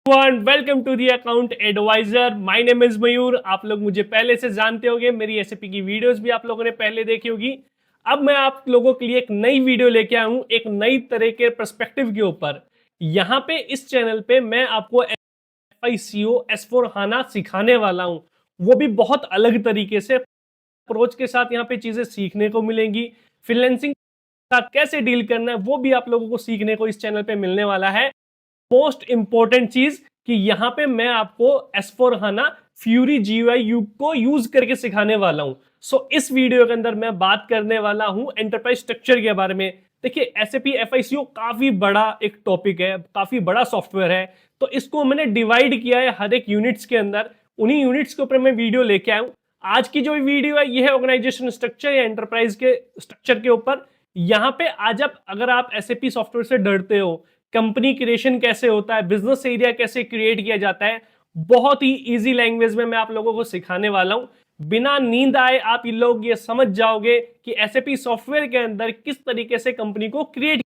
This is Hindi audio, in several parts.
Welcome to the account advisor. My name is Mayur. आप लोग मुझे पहले से जानते होंगे, मेरी एसएपी की वीडियोस भी आप लोगों ने पहले देखी होगी। अब मैं आप लोगों के लिए एक नई वीडियो लेके आया हूं, एक नई तरह के पर्सपेक्टिव के ऊपर। यहाँ पे इस चैनल पे मैं आपको FICO S/4HANA सिखाने वाला हूं, वो भी बहुत अलग तरीके से अप्रोच के साथ। यहाँ पे चीजें सीखने को मिलेंगी। फ्रीलांसिंग के साथ कैसे डील करना है वो भी आप लोगों को सीखने को इस चैनल पे मिलने वाला है। मोस्ट इंपॉर्टेंट चीज कि यहां पे मैं आपको S/4HANA फ्यूरी GUI को यूज करके सिखाने वाला हूं। इस वीडियो के अंदर मैं बात करने वाला हूं एंटरप्राइज स्ट्रक्चर के बारे में। देखिए, SAP FICO काफी बड़ा एक टॉपिक है, काफी बड़ा सॉफ्टवेयर है। तो इसको मैंने डिवाइड किया है हर एक यूनिट्स के अंदर। उन्हीं यूनिट्स के ऊपर मैं वीडियो लेके आया हूं। आज की जो वीडियो है ये है ऑर्गेनाइजेशन स्ट्रक्चर या एंटरप्राइज के स्ट्रक्चर के ऊपर। यहां पे आज अगर आप SAP सॉफ्टवेयर से डरते हो, कंपनी क्रिएशन कैसे होता है, बिजनेस एरिया कैसे क्रिएट किया जाता है, बहुत ही इजी लैंग्वेज में मैं आप लोगों को सिखाने वाला हूं। बिना नींद आए आप ये लोग ये समझ जाओगे कि एसएपी सॉफ्टवेयर के अंदर किस तरीके से कंपनी को क्रिएट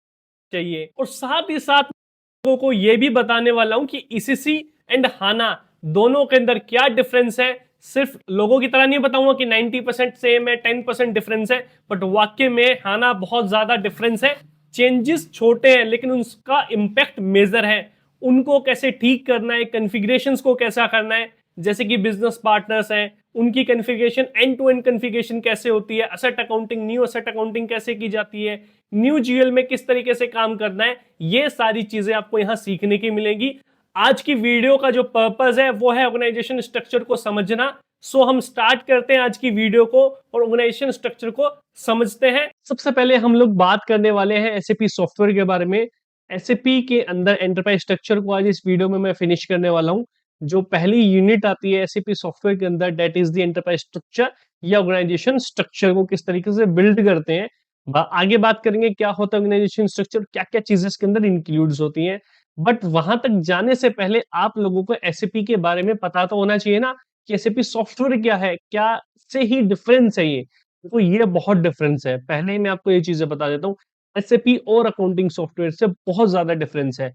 चाहिए। और साथ ही साथ लोगों को यह भी बताने वाला हूं कि ईसीसी एंड हाना दोनों के अंदर क्या डिफरेंस है। सिर्फ लोगों की तरह नहीं बताऊंगा कि 90% सेम है, 10% डिफरेंस है, बट वाक्य में हाना बहुत ज्यादा डिफरेंस है। चेंजेस छोटे हैं लेकिन उसका इंपैक्ट मेजर है। उनको कैसे ठीक करना है, कॉन्फ़िगरेशंस को कैसा करना है, जैसे कि बिजनेस पार्टनर्स हैं उनकी configuration, end to end configuration कैसे होती है, asset accounting, new asset accounting कैसे की जाती है, न्यू जीएल में किस तरीके से काम करना है, ये सारी चीजें आपको यहां सीखने की मिलेंगी। आज की वीडियो का जो पर्पस है वो है ऑर्गेनाइजेशन स्ट्रक्चर को समझना। हम स्टार्ट करते हैं आज की वीडियो को और ऑर्गेनाइजेशन स्ट्रक्चर को समझते हैं। सबसे पहले हम लोग बात करने वाले हैं एसएपी सॉफ्टवेयर के बारे में। एसएपी के अंदर एंटरप्राइज स्ट्रक्चर को आज इस वीडियो में मैं फिनिश करने वाला हूं। जो पहली यूनिट आती है एसएपी सॉफ्टवेयर के अंदर, that is the enterprise structure या ऑर्गेनाइजेशन स्ट्रक्चर को किस तरीके से बिल्ड करते हैं। आगे बात करेंगे क्या होता है ऑर्गेनाइजेशन स्ट्रक्चर, क्या क्या चीजें इसके अंदर इंक्लूड्स होती हैं। बट वहां तक जाने से पहले आप लोगों को एसएपी के बारे में पता तो होना चाहिए ना कि एसएपी सॉफ्टवेयर क्या है, क्या से ही डिफरेंस है ये। तो ये बहुत डिफरेंस है, पहले ही मैं आपको ये चीजें बता देता हूँ। एसएपी और अकाउंटिंग सॉफ्टवेयर से बहुत ज्यादा डिफरेंस है।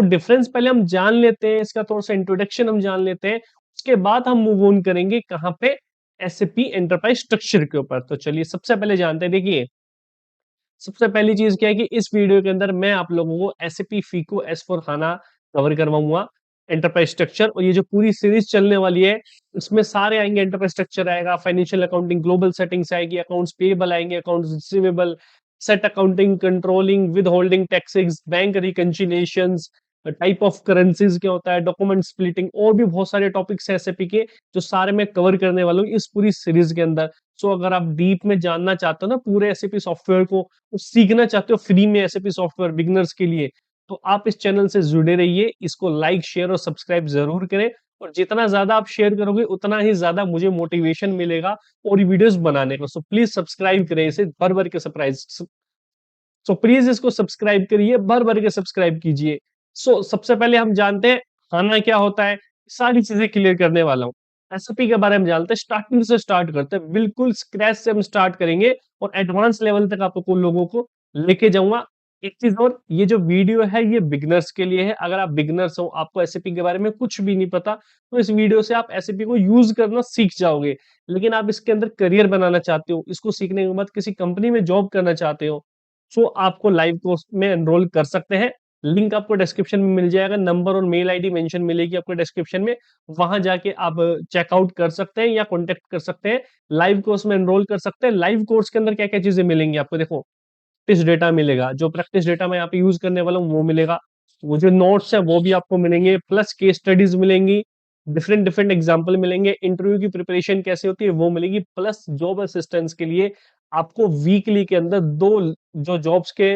डिफरेंस पहले हम जान लेते हैं, इसका थोड़ा सा इंट्रोडक्शन हम जान लेते हैं, उसके बाद हम मूव ऑन करेंगे कहाँ पे, एसएपी एंटरप्राइज स्ट्रक्चर के ऊपर। तो चलिए सबसे पहले जानते हैं। देखिए, सबसे पहली चीज क्या है कि इस वीडियो के अंदर मैं आप लोगों को एसएपी फीको S/4HANA कवर करवाऊंगा, एंटरप्राइज स्ट्रक्चर। और ये जो पूरी सीरीज चलने वाली है इसमें सारे आएंगे। एंटरप्राइज स्ट्रक्चर आएगा, फाइनेंशियल अकाउंटिंग, ग्लोबल सेटिंग्स आएगी, अकाउंट्स पेएबल आएंगे, accounts receivable, set accounting, controlling, withholding taxes, bank reconciliations, type of currencies क्या होता है, डॉक्यूमेंट स्प्लिटिंग, और भी बहुत सारे टॉपिक्स है एसएपी के जो सारे मैं कवर करने वाला हूँ इस पूरी सीरीज के अंदर। अगर आप डीप में जानना चाहते हो ना पूरे एसएपी सॉफ्टवेयर को, तो सीखना चाहते हो फ्री में एसएपी सॉफ्टवेयर बिगिनर्स के लिए, तो आप इस चैनल से जुड़े रहिए। इसको लाइक, शेयर और सब्सक्राइब जरूर करें। और जितना ज्यादा आप शेयर करोगे उतना ही ज्यादा मुझे मोटिवेशन मिलेगा और वीडियोस बनाने को। प्लीज सब्सक्राइब करें इसे, भर भर के सरप्राइज। प्लीज इसको सब्सक्राइब करिए, भर भर के सब्सक्राइब कीजिए। सबसे पहले हम जानते हैं खाना क्या होता है, सारी चीजें क्लियर करने वाला हूँ। एसएपी के बारे में जानते हैं, स्टार्टिंग से स्टार्ट करते हैं, बिल्कुल स्क्रैच से हम स्टार्ट करेंगे और एडवांस लेवल तक आपको लोगों को लेके जाऊंगा। एक चीज और, ये जो वीडियो है ये बिगनर्स के लिए है। अगर आप बिगनर्स हो, आपको एसएपी के बारे में कुछ भी नहीं पता, तो इस वीडियो से आप एसएपी को यूज करना सीख जाओगे। लेकिन आप इसके अंदर करियर बनाना चाहते हो, इसको सीखने के बाद किसी कंपनी में जॉब करना चाहते हो, आपको लाइव कोर्स में एनरोल कर सकते हैं। लिंक आपको डिस्क्रिप्शन में मिल जाएगा, नंबर और मेल आईडी मेंशन मिलेगी आपको डिस्क्रिप्शन में। वहां जाके आप चेकआउट कर सकते हैं या कॉन्टेक्ट कर सकते हैं, लाइव कोर्स में एनरोल कर सकते हैं। लाइव कोर्स के अंदर क्या क्या चीजें मिलेंगी आपको, देखो, प्रैक्टिस डेटा मिलेगा, जो प्रैक्टिस डेटा मैं यहाँ पे यूज करने वाला हूँ वो मिलेगा, वो जो नोट्स है वो भी आपको मिलेंगे, प्लस केस स्टडीज मिलेंगी, डिफरेंट डिफरेंट एग्जाम्पल मिलेंगे, इंटरव्यू की प्रिपरेशन कैसे होती है वो मिलेगी, प्लस जॉब असिस्टेंस के लिए आपको वीकली के अंदर जो जॉब्स के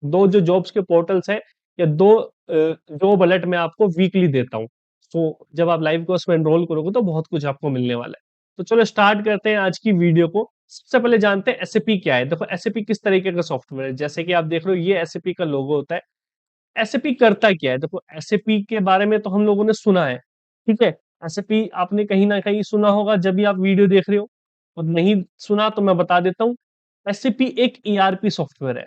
दो जॉब्स के पोर्टल्स हैं, या दो जॉब अलर्ट मैं आपको वीकली देता हूँ। जब आप लाइव कोर्स में एनरोल करोगे तो बहुत कुछ आपको मिलने वाला है। तो चलो स्टार्ट करते हैं आज की वीडियो को। सबसे पहले जानते हैं एसएपी क्या है। देखो, एसएपी किस तरीके का सॉफ्टवेयर है, जैसे कि आप देख रहे हो ये एसएपी का लोगो होता है। एसएपी करता क्या है, देखो एसएपी के बारे में तो हम लोगों ने सुना है, ठीक है। एसएपी आपने कहीं ना कहीं सुना होगा जब भी आप वीडियो देख रहे हो, और नहीं सुना तो मैं बता देता हूँ। एसएपी एक ईआरपी सॉफ्टवेयर है,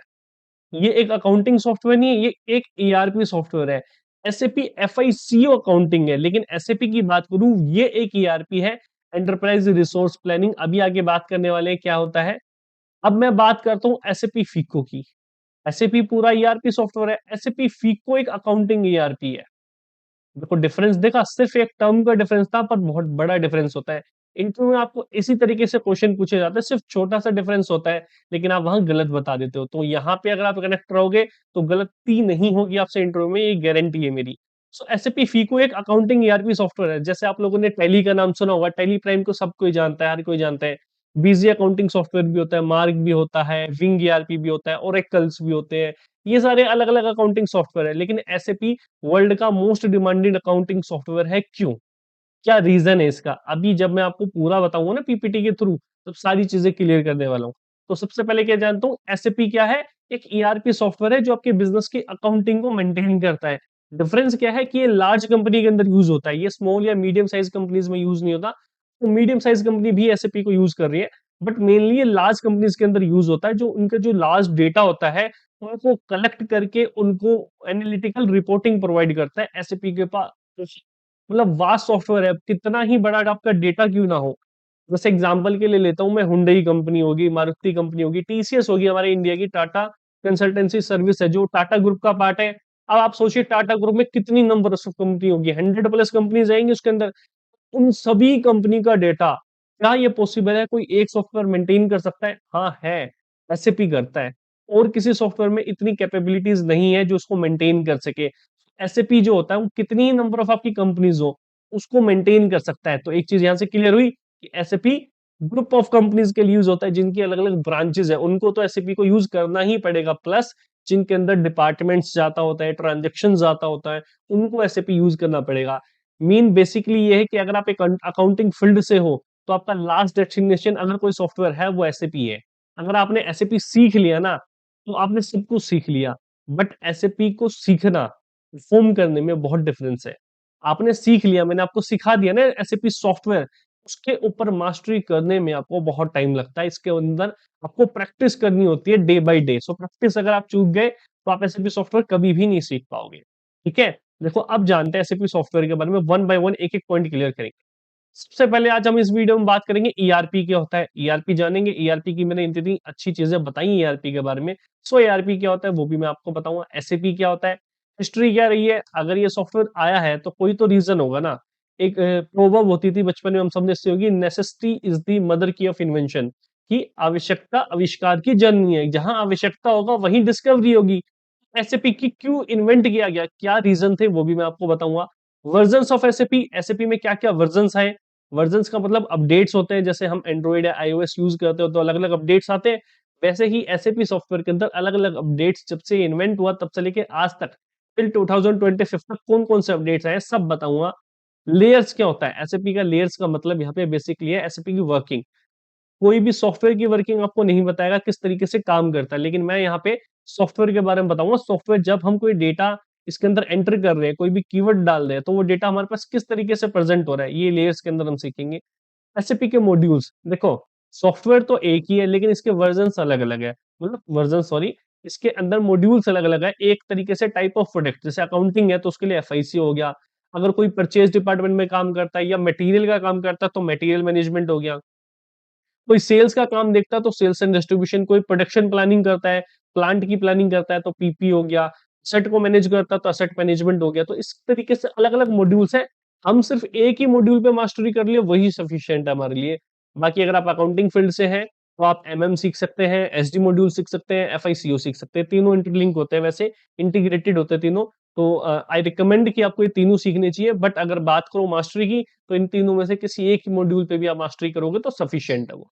ये एक अकाउंटिंग सॉफ्टवेयर नहीं है, ये एक ईआरपी सॉफ्टवेयर है। एसएपी FICO अकाउंटिंग है, लेकिन एसएपी की बात करूं ये एक ईआरपी है, एंटरप्राइज रिसोर्स प्लानिंग। अभी आगे बात करने वाले हैं क्या होता है। अब मैं बात करता हूं एसएपी फीको की। एसएपी पूरा ईआरपी सॉफ्टवेयर है, एसएपी फीको एक अकाउंटिंग ईआरपी है। देखो डिफरेंस देखा, सिर्फ एक टर्म का डिफरेंस था पर बहुत बड़ा डिफरेंस होता है। इंटरव्यू में आपको इसी तरीके से क्वेश्चन पूछे जाते हैं, सिर्फ छोटा सा डिफरेंस होता है, लेकिन आप वहां गलत बता देते हो। तो यहाँ पे अगर आप कनेक्ट रहोगे तो गलती नहीं होगी आपसे इंटरव्यू में, ये गारंटी है मेरी। सो एसएपी फीको एक अकाउंटिंग ईआरपी सॉफ्टवेयर है। जैसे आप लोगों ने टैली का नाम सुना होगा, टैली प्राइम को सब कोई जानता है, हर कोई जानता है। बीजी अकाउंटिंग सॉफ्टवेयर भी होता है, मार्क भी होता है, विंग ईआरपी भी होता है, ओरेकल्स भी होते हैं। ये सारे अलग अलग अकाउंटिंग सॉफ्टवेयर है, लेकिन एसएपी वर्ल्ड का मोस्ट डिमांडेड अकाउंटिंग सॉफ्टवेयर है। क्यों, क्या रीजन है इसका, अभी जब मैं आपको पूरा बताऊंगा ना पीपीटी के थ्रू, तब सारी चीजें क्लियर करने वाला हूँ। तो सबसे पहले क्या जानता हूँ, एसएपी क्या है। एक ईआरपी सॉफ्टवेयर है जो आपके बिजनेस की अकाउंटिंग को मेंटेन करता है। डिफरेंस क्या है कि ये लार्ज कंपनी के अंदर यूज होता है, ये स्मॉल या मीडियम साइज कंपनीज में यूज नहीं होता। तो मीडियम साइज कंपनी भी एसएपी को यूज कर रही है, बट मेनली ये लार्ज कंपनीज के अंदर यूज होता है, जो उनका जो लार्ज डेटा होता है उनको कलेक्ट करके उनको एनालिटिकल रिपोर्टिंग प्रोवाइड करता है एसएपी के पास। मतलब वास्ट सॉफ्टवेयर है, कितना ही बड़ा आपका डेटा क्यों ना हो। जैसे एग्जांपल के लिए लेता हूं मैं, हुंडई कंपनी होगी, मारुति कंपनी होगी, टीसीएस होगी हमारे इंडिया की, टाटा कंसल्टेंसी सर्विस है जो टाटा ग्रुप का पार्ट है। अब आप सोचिए टाटा ग्रुप में कितनी नंबर ऑफ कंपनी होगी, 100+ कंपनीज आएंगी उसके अंदर। उन सभी कंपनी का डेटा, क्या ये पॉसिबल है कोई एक सॉफ्टवेयर मेंटेन कर सकता है? हाँ है, एसएपी करता है। और किसी सॉफ्टवेयर में इतनी कैपेबिलिटीज नहीं है जो उसको मेंटेन कर सके। एसएपी जो होता है वो कितनी नंबर ऑफ आपकी कंपनीज हो उसको मेंटेन कर सकता है। तो एक चीज यहां से क्लियर हुई कि एसएपी ग्रुप ऑफ कंपनीज के लिए यूज होता है, जिनकी अलग अलग ब्रांचेस है उनको तो एसएपी को यूज करना ही पड़ेगा। प्लस जिनके अंदर डिपार्टमेंट्स जाता होता है, ट्रांजेक्शन जाता होता है, उनको एसएपी यूज करना पड़ेगा। मीन बेसिकली ये है कि अगर आप एक अकाउंटिंग फील्ड से हो तो आपका लास्ट डेस्टिनेशन अगर कोई सॉफ्टवेयर है वो एसएपी है। अगर आपने एसएपी सीख लिया ना तो आपने सब कुछ सीख लिया। बट एसएपी को सीखना, परफॉर्म करने में बहुत डिफरेंस है। आपने सीख लिया, मैंने आपको सिखा दिया ना एसएपी सॉफ्टवेयर, उसके ऊपर मास्टरी करने में आपको बहुत टाइम लगता है। इसके अंदर आपको प्रैक्टिस करनी होती है day by day. So practice अगर आप चूक गए तो आप एसएपी सॉफ्टवेयर कभी भी नहीं सीख पाओगे। ठीक है, देखो अब जानते हैं एसएपी सॉफ्टवेयर के बारे में, वन बाय वन एक एक पॉइंट क्लियर करेंगे। सबसे पहले आज हम इस वीडियो में बात करेंगे ईआरपी क्या होता है। ईआरपी जानेंगे, ईआरपी की मैंने इतनी अच्छी चीजें बताई ईआरपी के बारे में। सो ईआरपी क्या होता है वो भी मैं आपको बताऊंगा। एसएपी क्या होता है, हिस्ट्री क्या रही है, अगर ये सॉफ्टवेयर आया है तो कोई तो रीजन होगा ना। एक प्रोवर्ब होती थी बचपन में, हम सबने सुनी होगी, नेसेसिटी इज द मदर की ऑफ इन्वेंशन, की आवश्यकता आविष्कार की जननी है। जहां आवश्यकता होगा वहीं डिस्कवरी होगी। एसएपी की क्यों इन्वेंट किया गया, क्या रीजन थे, वो भी मैं आपको बताऊंगा। वर्जन्स ऑफ एसएपी, एसएपी में क्या क्या वर्जन्स हैं। वर्जन्स का मतलब अपडेट्स होते हैं, जैसे हम एंड्रॉइड या iOS यूज करते हो तो अलग अलग अपडेट्स आते हैं। वैसे ही एसएपी सॉफ्टवेयर के अंदर अलग अलग अपडेट्स जब से इन्वेंट हुआ तब से लेके आज तक टिल 2025 तक कौन कौन से अपडेट्स आए सब बताऊंगा। लेयर्स क्या होता है, एसएपी का लेयर्स का मतलब यहाँ पे बेसिकली है एसएपी की वर्किंग। कोई भी सॉफ्टवेयर की वर्किंग आपको नहीं बताएगा किस तरीके से काम करता है, लेकिन मैं यहाँ पे सॉफ्टवेयर के बारे में बताऊंगा। सॉफ्टवेयर जब हम कोई डेटा इसके अंदर एंटर कर रहे हैं, कोई भी कीवर्ड डाल रहे हैं, तो वो डेटा हमारे पास किस तरीके से प्रेजेंट हो रहा है, ये लेयर्स के अंदर हम सीखेंगे। एसएपी के मॉड्यूल्स, देखो सॉफ्टवेयर तो एक ही है लेकिन इसके वर्जन्स अलग अलग है, मतलब वर्जन सॉरी, इसके अंदर मॉड्यूल्स अलग अलग है। एक तरीके से टाइप ऑफ प्रोडक्ट, जैसे अकाउंटिंग है तो उसके लिए एफआईसी हो गया। अगर कोई परचेज डिपार्टमेंट में काम करता है या मटेरियल का काम करता है तो मटेरियल मैनेजमेंट हो गया। कोई सेल्स का काम देखता है तो सेल्स एंड डिस्ट्रीब्यूशन, कोई प्रोडक्शन प्लानिंग करता है, प्लांट की प्लानिंग करता है तो पीपी हो गया, असेट को मैनेज करता है तो असेट मैनेजमेंट हो गया। तो इस तरीके से अलग अलग मॉड्यूल्स हैं। हम सिर्फ एक ही मॉड्यूल पे मास्टरी कर लिए वही सफिशिएंट है हमारे लिए। बाकी अगर आप अकाउंटिंग फील्ड से हैं तो आप एमएम सीख सकते हैं, एसडी मॉड्यूल सीख सकते हैं, एफआईसीओ सीख सकते हैं। तीनों इंटरलिंक होते हैं, वैसे इंटीग्रेटेड होते हैं तीनों। तो आई रिकमेंड कि आपको ये तीनों सीखने चाहिए। बट अगर बात करो मास्टरी की तो इन तीनों में से किसी एक मॉड्यूल पे भी आप मास्टरी करोगे तो सफिशिएंट है वो।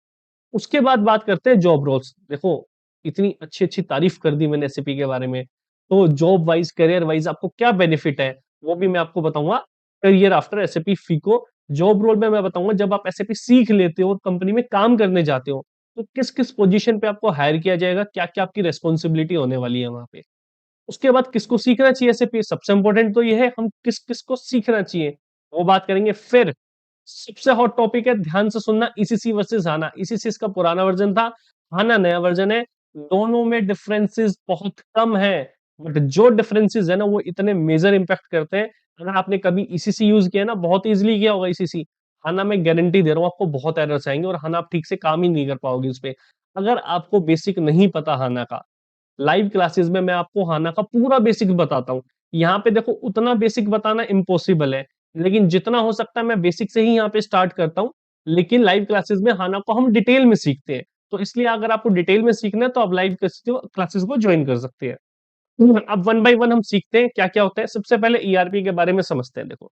उसके बाद बात करते हैं जॉब रोल्स। देखो इतनी अच्छी अच्छी तारीफ कर दी मैंने एसएपी के बारे में, तो जॉब वाइज करियर वाइज आपको क्या बेनिफिट है वो भी मैं आपको बताऊंगा। Career after SAP FICO, job role में मैं बताऊंगा जब आप एसएपी सीख लेते हो और कंपनी में काम करने जाते हो तो किस किस पोजीशन पे आपको हायर किया जाएगा, क्या क्या आपकी रेस्पॉन्सिबिलिटी होने वाली है वहां पे। उसके बाद किसको सीखना चाहिए एसएपी, सबसे इंपॉर्टेंट तो ये है हम किस किस को सीखना चाहिए, वो बात करेंगे। फिर सबसे हॉट टॉपिक है, ध्यान से सुनना, ईसीसी वर्सेस हाना। ईसीसी इसका पुराना वर्जन था, हाना नया वर्जन है। दोनों में डिफरेंसेस बहुत कम है। बट जो डिफरेंसेस है ना वो इतने मेजर इंपैक्ट करते हैं। अगर आपने कभी ईसीसी यूज किया ना, बहुत इजीली किया होगा ईसीसी, हाना मैं गारंटी दे रहा हूँ आपको बहुत एरर्स आएंगे और हाना आप ठीक से काम ही नहीं कर पाओगे उस पे। अगर आपको बेसिक नहीं पता हाना का, लाइव क्लासेस में मैं आपको हाना का पूरा बेसिक बताता हूँ। यहाँ पे देखो उतना बेसिक बताना इम्पॉसिबल है, लेकिन जितना हो सकता है मैं बेसिक से ही यहाँ पे स्टार्ट करता हूँ। लेकिन लाइव क्लासेस में हाना को हम डिटेल में सीखते हैं, तो इसलिए अगर आपको डिटेल में सीखना है तो आप लाइव क्लासेस को ज्वाइन कर सकते हैं। अब वन बाय वन हम सीखते हैं क्या क्या होता है। सबसे पहले ईआरपी के बारे में समझते हैं। देखो,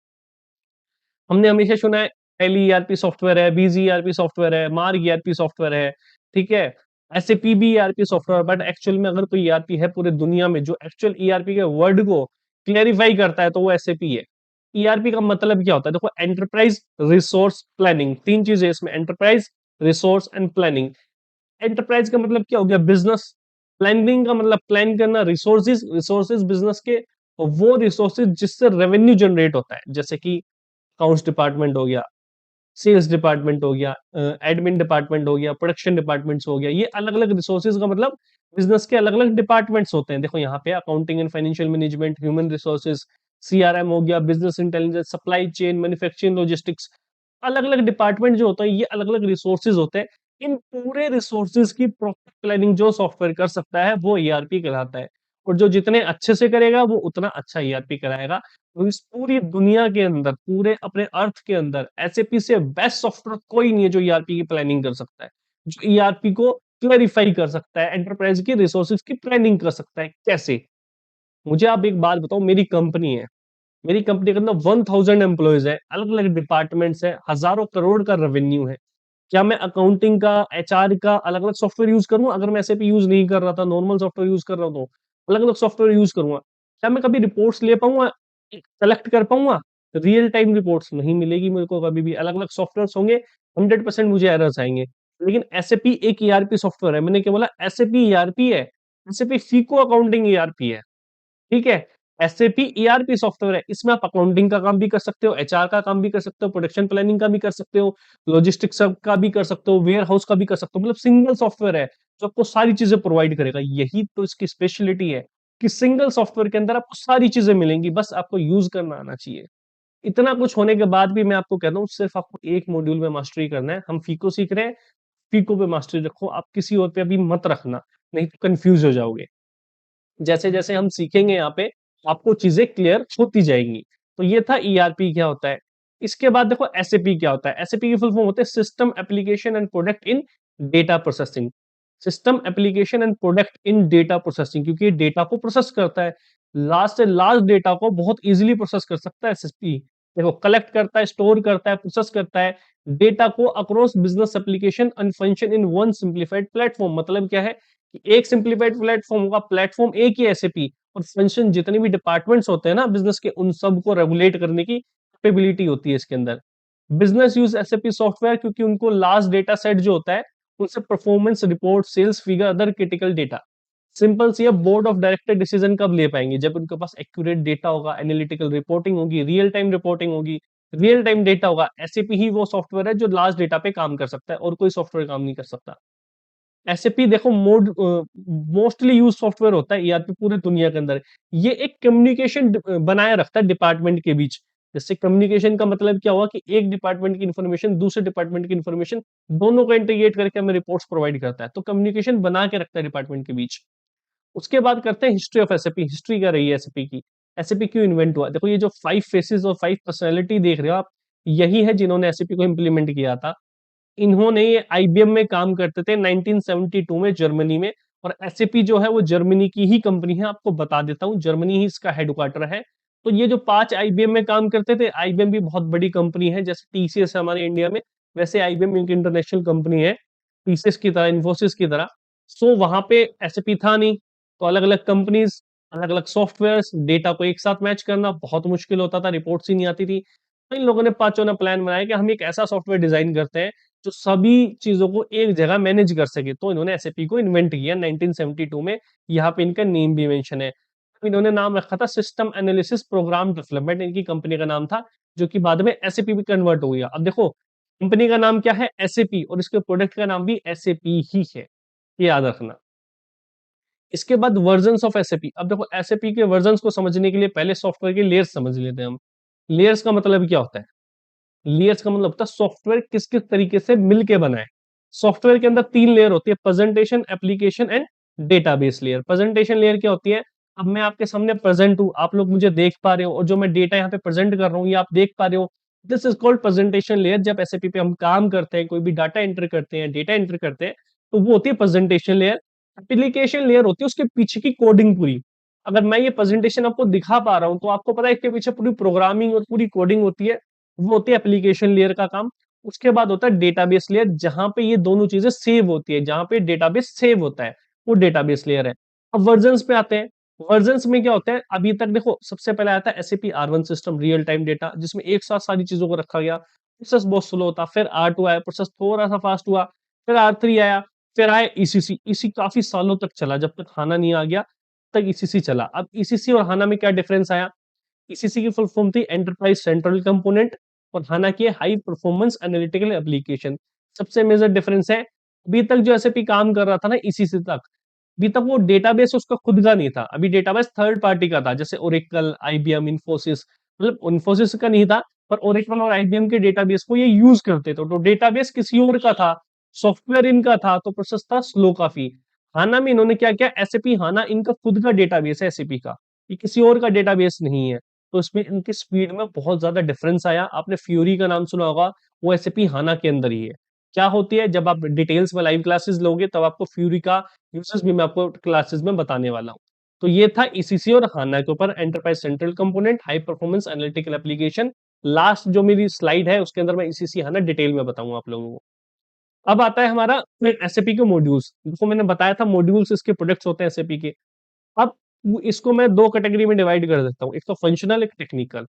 हमने हमेशा सुना है एल ईआरपी सॉफ्टवेयर है, बीजी ईआरपी सॉफ्टवेयर है, मार्ग ईआरपी सॉफ्टवेयर है, ठीक है, एसएपी भी ईआरपी सॉफ्टवेयर। बट एक्चुअल में अगर कोई ईआरपी है पूरे दुनिया में जो एक्चुअल ईआरपी के वर्ड को क्लेरिफाई करता है तो वो एसएपी है। ईआरपी का मतलब क्या होता है? देखो, एंटरप्राइज रिसोर्स प्लानिंग, तीन चीजें इसमें, enterprise, resource and planning. Enterprise का मतलब क्या हो गया? बिजनेस। प्लानिंग का मतलब प्लान करना, रिसोर्सेज, रिसोर्सेज बिजनेस के वो रिसोर्सेज जिससे रेवेन्यू जनरेट होता है, जैसे कि अकाउंट्स डिपार्टमेंट हो गया, सेल्स डिपार्टमेंट हो गया, एडमिन डिपार्टमेंट हो गया, प्रोडक्शन डिपार्टमेंट्स हो गया। ये अलग अलग रिसोर्सेज का मतलब बिजनेस के अलग अलग डिपार्टमेंट्स होते हैं। देखो यहाँ पे accounting and financial management, human resources, CRM हो गया, business intelligence, supply chain, manufacturing, logistics. अलग अलग डिपार्टमेंट जो होता है ये अलग अलग रिसोर्सेज होते हैं। इन पूरे रिसोर्सेज की प्रॉपर प्लानिंग जो सॉफ्टवेयर कर सकता है वो ईआरपी कहलाता है। और जो जितने अच्छे से करेगा वो उतना अच्छा ईआरपी कराएगा। तो इस पूरी दुनिया के अंदर, पूरे अपने अर्थ के अंदर एसएपी से बेस्ट सॉफ्टवेयर कोई नहीं है जो ईआरपी की प्लानिंग कर सकता है, जो ईआरपी को क्लैरिफाई कर सकता है, एंटरप्राइज की रिसोर्सेज की प्लानिंग कर सकता है। कैसे? मुझे आप एक बात बताओ, मेरी कंपनी है, मेरी कंपनी के अंदर 1000 एम्प्लॉयज है, अलग अलग डिपार्टमेंट्स है, हजारों करोड़ का रेवेन्यू है। क्या मैं अकाउंटिंग का, एचआर का अलग अलग सॉफ्टवेयर यूज करूँ? अगर मैं एसएपी यूज नहीं कर रहा था, नॉर्मल सॉफ्टवेयर यूज कर रहा हूँ, तो अलग अलग सॉफ्टवेयर यूज करूंगा। क्या मैं कभी रिपोर्ट्स ले पाऊंगा, कलेक्ट कर पाऊंगा? रियल टाइम रिपोर्ट्स नहीं मिलेगी मेरे को कभी भी। अलग अलग सॉफ्टवेयर होंगे, 100% मुझे एरर्स आएंगे। लेकिन एसएपी एक ईआरपी सॉफ्टवेयर है, मैंने क्या बोला? एसएपी ईआरपी है। एसएपी फीको अकाउंटिंग ईआरपी है, ठीक है। एसएपी ईआरपी सॉफ्टवेयर है, इसमें आप अकाउंटिंग का काम भी कर सकते हो, एचआर का काम भी कर सकते हो, प्रोडक्शन प्लानिंग का भी कर सकते हो, लॉजिस्टिक्स का भी कर सकते हो, वेयर हाउस का भी कर सकते हो। मतलब सिंगल सॉफ्टवेयर है जो आपको सारी चीजें प्रोवाइड करेगा। यही तो इसकी स्पेशलिटी है कि सिंगल सॉफ्टवेयर के अंदर आपको सारी चीजें मिलेंगी, बस आपको यूज करना आना चाहिए। इतना कुछ होने के बाद भी मैं आपको कहता हूँ सिर्फ आपको एक मॉड्यूल में मास्टरी करना है। हम फीको सीख रहे हैं, फीको पे मास्टरी रखो, आप किसी और पे अभी मत रखना, नहीं तो कंफ्यूज हो जाओगे। जैसे जैसे हम सीखेंगे यहाँ पे आपको चीजें क्लियर होती जाएंगी। तो ये था ईआरपी क्या होता है। इसके बाद देखो एसएपी क्या होता है। एसएपी की फुल फॉर्म होते हैं system application and product in data processing. System application and product in data processing, क्योंकि ये डेटा को प्रोसेस करता है, लास्ट से लास्ट डेटा को बहुत इजीली प्रोसेस कर सकता है एसएसपी। देखो, कलेक्ट करता है, स्टोर करता है, प्रोसेस करता है डेटा को across business application and function in one simplified platform. मतलब क्या है कि एक सिंप्लीफाइड प्लेटफॉर्म होगा, प्लेटफॉर्म एक ही एसएपी, और फंक्शन जितने भी डिपार्टमेंट्स होते हैं ना बिजनेस के, उन सबको रेगुलेट करने की कैपेबिलिटी होती है इसके अंदर। बिजनेस यूज एसएपी सॉफ्टवेयर क्योंकि उनको लास्ट डेटा सेट जो होता है उनसे performance report, sales figure, other critical data. Simple सी है, बोर्ड ऑफ डायरेक्टर डिसीजन कब ले पाएंगे? जब उनके पास एक्यूरेट डेटा होगा, एनालिटिकल रिपोर्टिंग होगी, रियल टाइम रिपोर्टिंग होगी, रियल टाइम डेटा होगा। एसएपी ही वो सॉफ्टवेयर है जो लास्ट डेटा पे काम कर सकता है, और कोई सॉफ्टवेयर काम नहीं कर सकता। एसएपी देखो मोस्टली यूज सॉफ्टवेयर होता है ईआरपी पूरी दुनिया के अंदर। ये एक कम्युनिकेशन बनाए रखता है डिपार्टमेंट के बीच। जैसे कम्युनिकेशन का मतलब क्या हुआ कि एक डिपार्टमेंट की इन्फॉर्मेशन दूसरे डिपार्टमेंट की इन्फॉर्मेशन दोनों को इंटीग्रेट करके हमें रिपोर्ट्स प्रोवाइड करता है। तो कम्युनिकेशन बना के रखता है डिपार्टमेंट के बीच। उसके बाद करते हैं हिस्ट्री ऑफ एसएपी। हिस्ट्री क्या रही है एसएपी की? एसएपी क्यों इन्वेंट हुआ? देखो, ये जो 5 फेसेस और 5 पर्सनैलिटी देख रहे हो आप, यही है जिन्होंने एसएपी को इम्प्लीमेंट किया था। इन्होंने ये आईबीएम में काम करते थे 1972 में जर्मनी में। और एसएपी जो है वो जर्मनी की ही कंपनी है, आपको बता देता हूँ, जर्मनी ही इसका हेडक्वार्टर है। तो ये जो 5 आईबीएम में काम करते थे, आईबीएम भी बहुत बड़ी कंपनी है, जैसे टीसीएस है हमारे इंडिया में, वैसे आईबीएम एक इंटरनेशनल कंपनी है, टीसीएस की तरह, इन्फोसिस की तरह। सो वहां पे एसएपी था नहीं, तो अलग अलग कंपनीज, अलग अलग सॉफ्टवेयर, डेटा को एक साथ मैच करना बहुत मुश्किल होता था, रिपोर्ट्स ही नहीं आती थी। तो इन लोगों ने पांचों ने प्लान बनाया कि हम एक ऐसा सॉफ्टवेयर डिजाइन करते हैं जो सभी चीजों को एक जगह मैनेज कर सके। तो इन्होंने एसएपी को इन्वेंट किया 1972 में। यहाँ पे इनका नेम भी मेंशन है। तो इन्होंने नाम रखा था सिस्टम एनालिसिस प्रोग्राम डेवलपमेंट, इनकी कंपनी का नाम था, जो कि बाद में एसएपी में कन्वर्ट हो गया। अब देखो, कंपनी का नाम क्या है? एसएपी, और इसके प्रोडक्ट का नाम भी एसएपी ही है, ये याद रखना। इसके बाद वर्जन्स ऑफ एसएपी। अब देखो एसएपी के वर्जन्स को समझने के लिए पहले सॉफ्टवेयर के लेयर्स समझ लेते हैं हम। लेयर्स का मतलब क्या होता है? लेयर्स का मतलब होता है सॉफ्टवेयर किस किस तरीके से मिलके बना है। सॉफ्टवेयर के अंदर 3 लेयर होती है, presentation, application and database layer. Presentation layer क्या होती है? अब मैं आपके सामने प्रेजेंट हूं, आप लोग मुझे देख पा रहे हो, और जो मैं डेटा यहाँ पे प्रेजेंट कर रहा हूँ ये आप देख पा रहे हो। This is called presentation layer. जब एसएपी पे हम काम करते हैं, कोई भी डाटा एंटर करते हैं, डेटा एंटर करते हैं, तो वो होती है प्रेजेंटेशन लेयर। एप्लीकेशन लेयर होती है उसके पीछे की कोडिंग पूरी। अगर मैं ये प्रेजेंटेशन आपको दिखा पा रहा हूँ तो आपको पता है इसके पीछे पूरी प्रोग्रामिंग और पूरी कोडिंग होती है। वो होती है एप्लीकेशन लेयर का काम। उसके बाद होता है डेटाबेस लेयर, जहां पे ये दोनों चीजें सेव होती है, जहां पे डेटाबेस सेव होता है, वो डेटाबेस लेयर है। अब वर्जन्स पे आते हैं। वर्जन्स में क्या होता है? अभी तक देखो सबसे पहले आता है SAP R1 system, real time data, जिसमें एक साथ सारी चीजों को रखा गया। प्रोसेस बहुत स्लो था। फिर R2 आया, प्रोसेस थोड़ा सा फास्ट हुआ। फिर R3 आया। फिर आया ईसीसी। इसी काफी सालों तक चला, जब तक हाना नहीं आ गया तक ईसीसी चला। अब ईसीसी और हाना में क्या डिफरेंस आया? ईसीसी की फुल फॉर्म थी एंटरप्राइज सेंट्रल कंपोनेंट, और हाना की हाई परफॉर्मेंस एनालिटिकल एप्लीकेशन। सबसे मेजर डिफरेंस है, अभी तक जो एसएपी काम कर रहा था ना ईसीसी तक, अभी तक वो डेटाबेस उसका खुद का नहीं था। अभी डेटाबेस थर्ड पार्टी का था, जैसे ओरेकल, आईबीएम, इन्फोसिस। मतलब इन्फोसिस का नहीं था, पर ओरेकल और आईबीएम के डेटाबेस को ये यूज करते थे, तो डेटाबेस किसी और का था, सॉफ्टवेयर इनका था, तो प्रोसेस था स्लो काफी। हाना में इन्होंने क्या किया? एसएपी हाना इनका खुद का डेटाबेस है एसएपी का, ये किसी और का डेटाबेस नहीं है। तो इसमें इनकी स्पीड में बहुत ज्यादा डिफरेंस आया। आपने फ्यूरी का नाम सुना होगा, वो एसएपी हाना के अंदर ही है। क्या होती है? जब आप डिटेल्स में लाइव क्लासेस लोगे तब आपको फ्यूरी का यूसेस भी मैं आपको क्लासेस में बताने वाला हूँ। तो ये था ईसीसी और हाना के ऊपर, enterprise central component, high performance analytical application. Last जो मेरी स्लाइड है उसके अंदर मैं ईसीसी हाना डिटेल में बताऊंगा आप लोगों को। अब आता है हमारा एसएपी के मॉड्यूल्स, जिसको मैंने बताया था मॉड्यूल्स इसके प्रोडक्ट्स होते हैं एसएपी के। अब इसको मैं दो कैटेगरी में डिवाइड कर देता हूँ, एक तो फंक्शनल, एक टेक्निकल।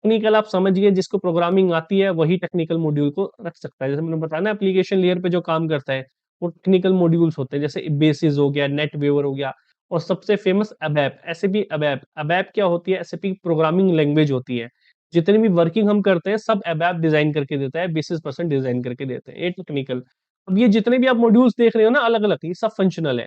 टेक्निकल आप समझिए, जिसको प्रोग्रामिंग आती है वही टेक्निकल मॉड्यूल को रख सकता है। जैसे मैंने बताया ना, एप्लीकेशन लेयर पे जो काम करता है वो टेक्निकल मॉड्यूल्स होते हैं, जैसे बेसिस हो गया, नेट वेवर हो गया, और सबसे famous ABAP, SAP ABAP. ABAP क्या होती है? एसएपी प्रोग्रामिंग लैंग्वेज होती है। जितनी भी वर्किंग हम करते हैं सब अबैप डिजाइन करके देता है, बेसिस पर्सन डिजाइन करके देते हैं, ये टेक्निकल। अब ये जितने भी आप मॉड्यूल्स देख रहे हो ना अलग अलग, ये सब फंक्शनल है।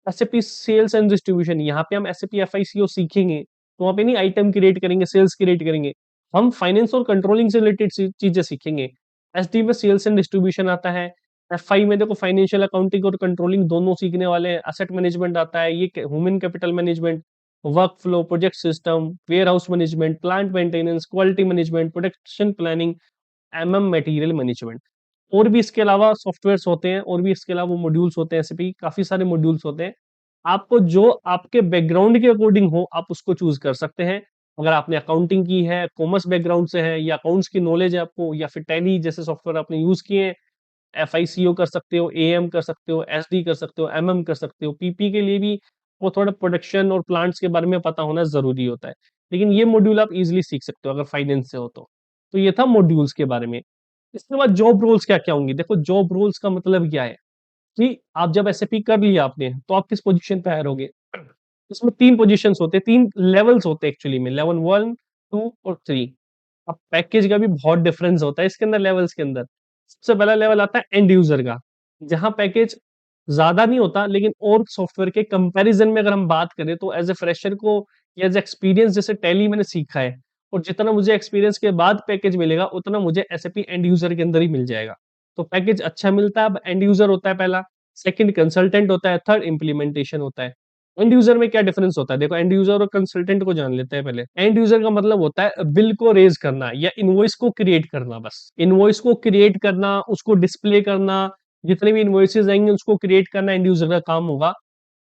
एसएपी सेल्स एंड डिस्ट्रीब्यूशन, यहाँ पे हम एसएपी एफआईसीओ सीखेंगे, तो वहाँ पे नहीं आइटम क्रिएट करेंगे, सेल्स क्रिएट करेंगे। हम फाइनेंस और कंट्रोलिंग से रिलेटेड चीजें सीखेंगे। एसडी में सेल्स एंड डिस्ट्रीब्यूशन आता है। एफआई में देखो फाइनेंशियल अकाउंटिंग और कंट्रोलिंग दोनों सीखने वाले हैं। एसेट मैनेजमेंट आता है, ये human capital management, workflow, project system, warehouse management, plant maintenance, quality management, production planning, MM material management. और भी इसके अलावा सॉफ्टवेयर्स होते हैं, और भी इसके अलावा मॉड्यूल्स होते हैं, एसएपी काफी सारे मॉड्यूल्स होते हैं। आपको जो आपके बैकग्राउंड के अकॉर्डिंग हो आप उसको चूज कर सकते हैं। अगर आपने अकाउंटिंग की है, कॉमर्स बैकग्राउंड से है, या अकाउंट्स की नॉलेज है आपको, या फिर टैली जैसे सॉफ्टवेयर आपने यूज किए हैं, एफआईसीओ कर सकते हो, एएम कर सकते हो, एसडी कर सकते हो, एमएम कर सकते हो। पीपी के लिए भी वो थोड़ा प्रोडक्शन और प्लांट्स के बारे में पता होना जरूरी होता है, लेकिन ये मॉड्यूल आप इजिली सीख सकते हो अगर फाइनेंस से हो तो ये था मॉड्यूल्स के बारे में। इसके बाद जॉब रोल्स क्या क्या होंगे? देखो जॉब रोल्स का मतलब क्या है कि आप जब एसएपी कर लिया आपने तो आप किस पोजीशन पे हायर होगे। इसमें 3 पोजीशंस होते हैं, 3 लेवल्स होते हैं एक्चुअली में, लेवल 1, 2 और 3। अब पैकेज का भी बहुत डिफरेंस होता है इसके अंदर, लेवल्स के अंदर। सबसे पहला लेवल आता है एंड यूजर का, जहां पैकेज ज्यादा नहीं होता, लेकिन और सॉफ्टवेयर के कंपैरिजन में अगर हम बात करें तो एज ए फ्रेशर को या एज एक्सपीरियंस, जैसे टैली मैंने सीखा है, और जितना मुझे एक्सपीरियंस के बाद पैकेज मिलेगा उतना मुझे एसएपी एंड यूजर के अंदर ही मिल जाएगा। तो पैकेज अच्छा मिलता है। अब एंड यूजर होता है पहला, सेकंड कंसल्टेंट होता है, थर्ड इंप्लीमेंटेशन होता है। एंड यूजर में क्या डिफरेंस होता है? देखो एंड यूजर और कंसल्टेंट को जान लेते हैं पहले। एंड यूजर का मतलब होता है बिल को रेज करना या इनवॉइस को क्रिएट करना, बस इनवॉइस को क्रिएट करना, उसको डिस्प्ले करना, जितने भी इनवॉइसेस आएंगे उसको क्रिएट करना एंड यूजर का काम होगा।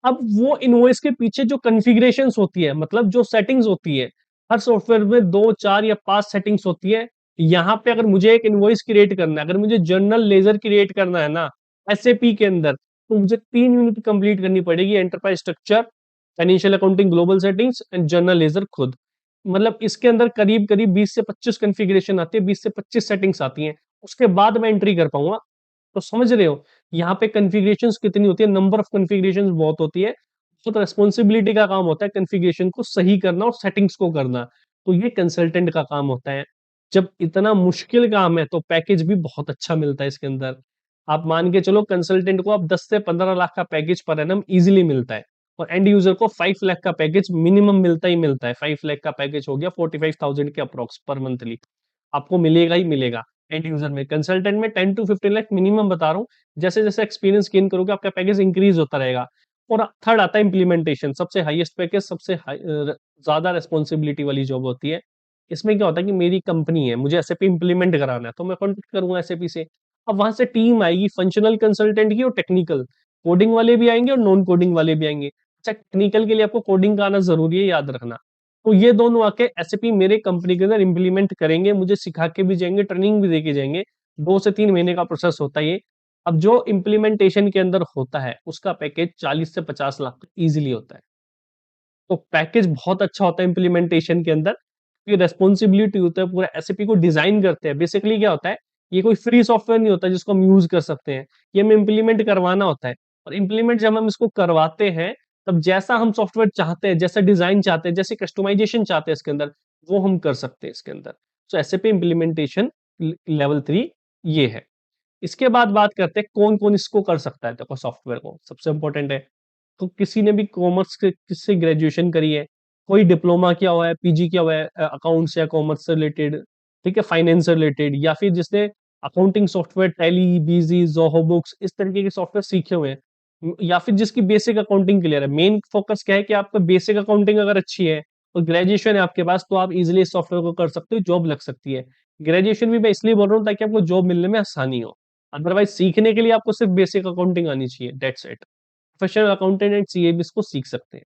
अब वो इनवॉइस के पीछे जो कॉन्फ़िगरेशंस होती है, मतलब जो सेटिंग्स होती है, हर सॉफ्टवेयर में 2, 4 या 5 सेटिंग्स होती है। यहाँ पे अगर मुझे एक इनवॉइस क्रिएट करना है, अगर मुझे जर्नल लेजर क्रिएट करना है ना एसएपी के अंदर, तो मुझे 3 यूनिट कंप्लीट करनी पड़ेगी, enterprise structure, financial accounting, global settings and journal ledger खुद। मतलब इसके अंदर करीब करीब 20 से 25 कॉन्फ़िगरेशन आती है, 20 से 25 सेटिंग्स आती हैं, उसके बाद मैं एंट्री कर पाऊंगा। तो समझ रहे हो यहाँ पे कॉन्फ़िगरेशंस कितनी होती है, नंबर ऑफ कॉन्फ़िगरेशंस बहुत होती है। बहुत रेस्पॉन्सिबिलिटी का काम होता है कॉन्फ़िगरेशन को सही करना और सेटिंग्स को करना, तो ये कंसल्टेंट का काम होता है। जब इतना मुश्किल काम है तो पैकेज भी बहुत अच्छा मिलता है इसके अंदर। आप मान के चलो कंसल्टेंट को आप 10 से 15 लाख का पैकेज पर एनम इजीली मिलता है, और एंड यूजर को 5 लाख का पैकेज मिनिमम मिलता ही मिलता है। 5 लाख का पैकेज हो गया 45,000 के अप्रोक्स पर मंथली, आपको मिलेगा ही मिलेगा। एंड यूजर में, कंसल्टेंट में 10 to 15 लाख मिनिमम बता रहा हूँ। जैसे जैसे एक्सपीरियंस गेन करोगे आपका पैकेज इंक्रीज होता रहेगा। और थर्ड आता है इम्प्लीमेंटेशन, सबसे हाईएस्ट पैकेज, सबसे ज्यादा रिस्पॉन्सिबिलिटी वाली जॉब होती है। इसमें क्या होता है कि मेरी कंपनी है, मुझे एसएपी इंप्लीमेंट कराना है, तो मैं कॉन्टेक्ट करूंगा एसएपी से। अब वहां से टीम आएगी फंक्शनल कंसल्टेंट की और टेक्निकल, कोडिंग वाले भी आएंगे और नॉन कोडिंग वाले भी आएंगे। अच्छा, टेक्निकल के लिए आपको कोडिंग का आना जरूरी है, याद रखना। तो ये दोनों आके एसएपी मेरे कंपनी के अंदर इंप्लीमेंट करेंगे, मुझे सिखा के भी जाएंगे, ट्रेनिंग भी देके जाएंगे। 2 से 3 महीने का प्रोसेस होता है ये। अब जो इम्प्लीमेंटेशन के अंदर होता है उसका पैकेज 40 से 50 लाख इजीली होता है। तो पैकेज बहुत अच्छा होता है इम्प्लीमेंटेशन के अंदर। ये रेस्पॉन्सिबिलिटी होता है, पूरा एसएपी को डिजाइन करते हैं। बेसिकली क्या होता है, ये कोई फ्री सॉफ्टवेयर नहीं होता जिसको हम यूज कर सकते हैं, ये हमें इम्प्लीमेंट करवाना होता है। और इम्प्लीमेंट जब हम इसको करवाते हैं, तब जैसा हम सॉफ्टवेयर चाहते हैं, जैसा डिजाइन चाहते हैं, जैसे कस्टमाइजेशन चाहते हैं इसके अंदर, वो हम कर सकते हैं इसके अंदर। सो एसएपी इम्प्लीमेंटेशन लेवल 3 ये है। इसके बाद बात करते हैं कौन कौन इसको कर सकता है। देखो, सॉफ्टवेयर को सबसे इंपॉर्टेंट है, तो किसी ने भी कॉमर्स के किससे ग्रेजुएशन करी है, कोई डिप्लोमा किया हुआ है, पीजी किया हुआ है अकाउंट्स या कॉमर्स से रिलेटेड, ठीक है, फाइनेंस से रिलेटेड, या फिर जिसने अकाउंटिंग सॉफ्टवेयर, टैली, बीजी, जोहो बुक्स, इस तरीके के सॉफ्टवेयर सीखे हुए हैं, या फिर जिसकी बेसिक अकाउंटिंग क्लियर है। मेन फोकस क्या है कि आपका बेसिक अकाउंटिंग अगर अच्छी है और ग्रेजुएशन है आपके पास, तो आप इजिली इस सॉफ्टवेयर को कर सकते हो, जॉब लग सकती है। ग्रेजुएशन भी मैं इसलिए बोल रहा हूँ ताकि आपको जॉब मिलने में आसानी हो। अदरवाइज सीखने के लिए आपको सिर्फ बेसिक अकाउंटिंग आनी चाहिए, that's it. Professional accountant and CA भी इसको सीख सकते हैं।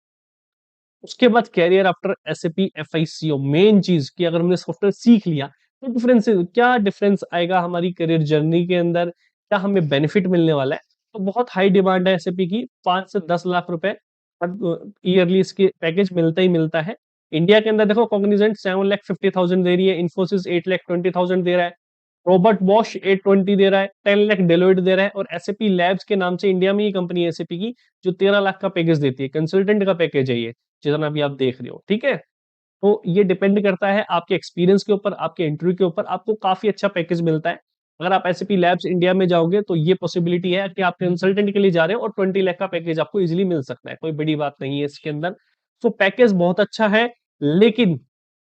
उसके बाद कैरियर आफ्टर एसएपी एफआईसीओ, मेन चीज कि अगर हमने सॉफ्टवेयर सीख लिया तो डिफरेंस क्या डिफरेंस आएगा हमारी करियर जर्नी के अंदर, क्या हमें बेनिफिट मिलने वाला है। तो बहुत हाई डिमांड है एसएपी की, 5 से 10 लाख रुपए ईयरली इसके पैकेज मिलता ही मिलता है। इंडिया के अंदर देखो, कॉग्निजेंट 7,50,000 दे रही है, इन्फोसिस 8,20,000 दे रहा है, रॉबर्ट बॉश 820 दे रहा है, 10 लाख डेलोइट दे रहा है, और एसएपी लैब्स के नाम से इंडिया में ही कंपनी है एसएपी की, जो 13 लाख का पैकेज देती है। कंसल्टेंट का पैकेज है ये, जितना भी आप देख रहे हो, ठीक है। तो ये डिपेंड करता है आपके एक्सपीरियंस के ऊपर, आपके इंटरव्यू के ऊपर, आपको काफी अच्छा पैकेज मिलता है। अगर आप एसएपी लैब्स इंडिया में जाओगे तो ये पॉसिबिलिटी है कि आप कंसल्टेंट के लिए जा रहे हो और 20 लाख का पैकेज आपको इजीली मिल सकता है, कोई बड़ी बात नहीं है इसके अंदर। तो पैकेज बहुत अच्छा है, लेकिन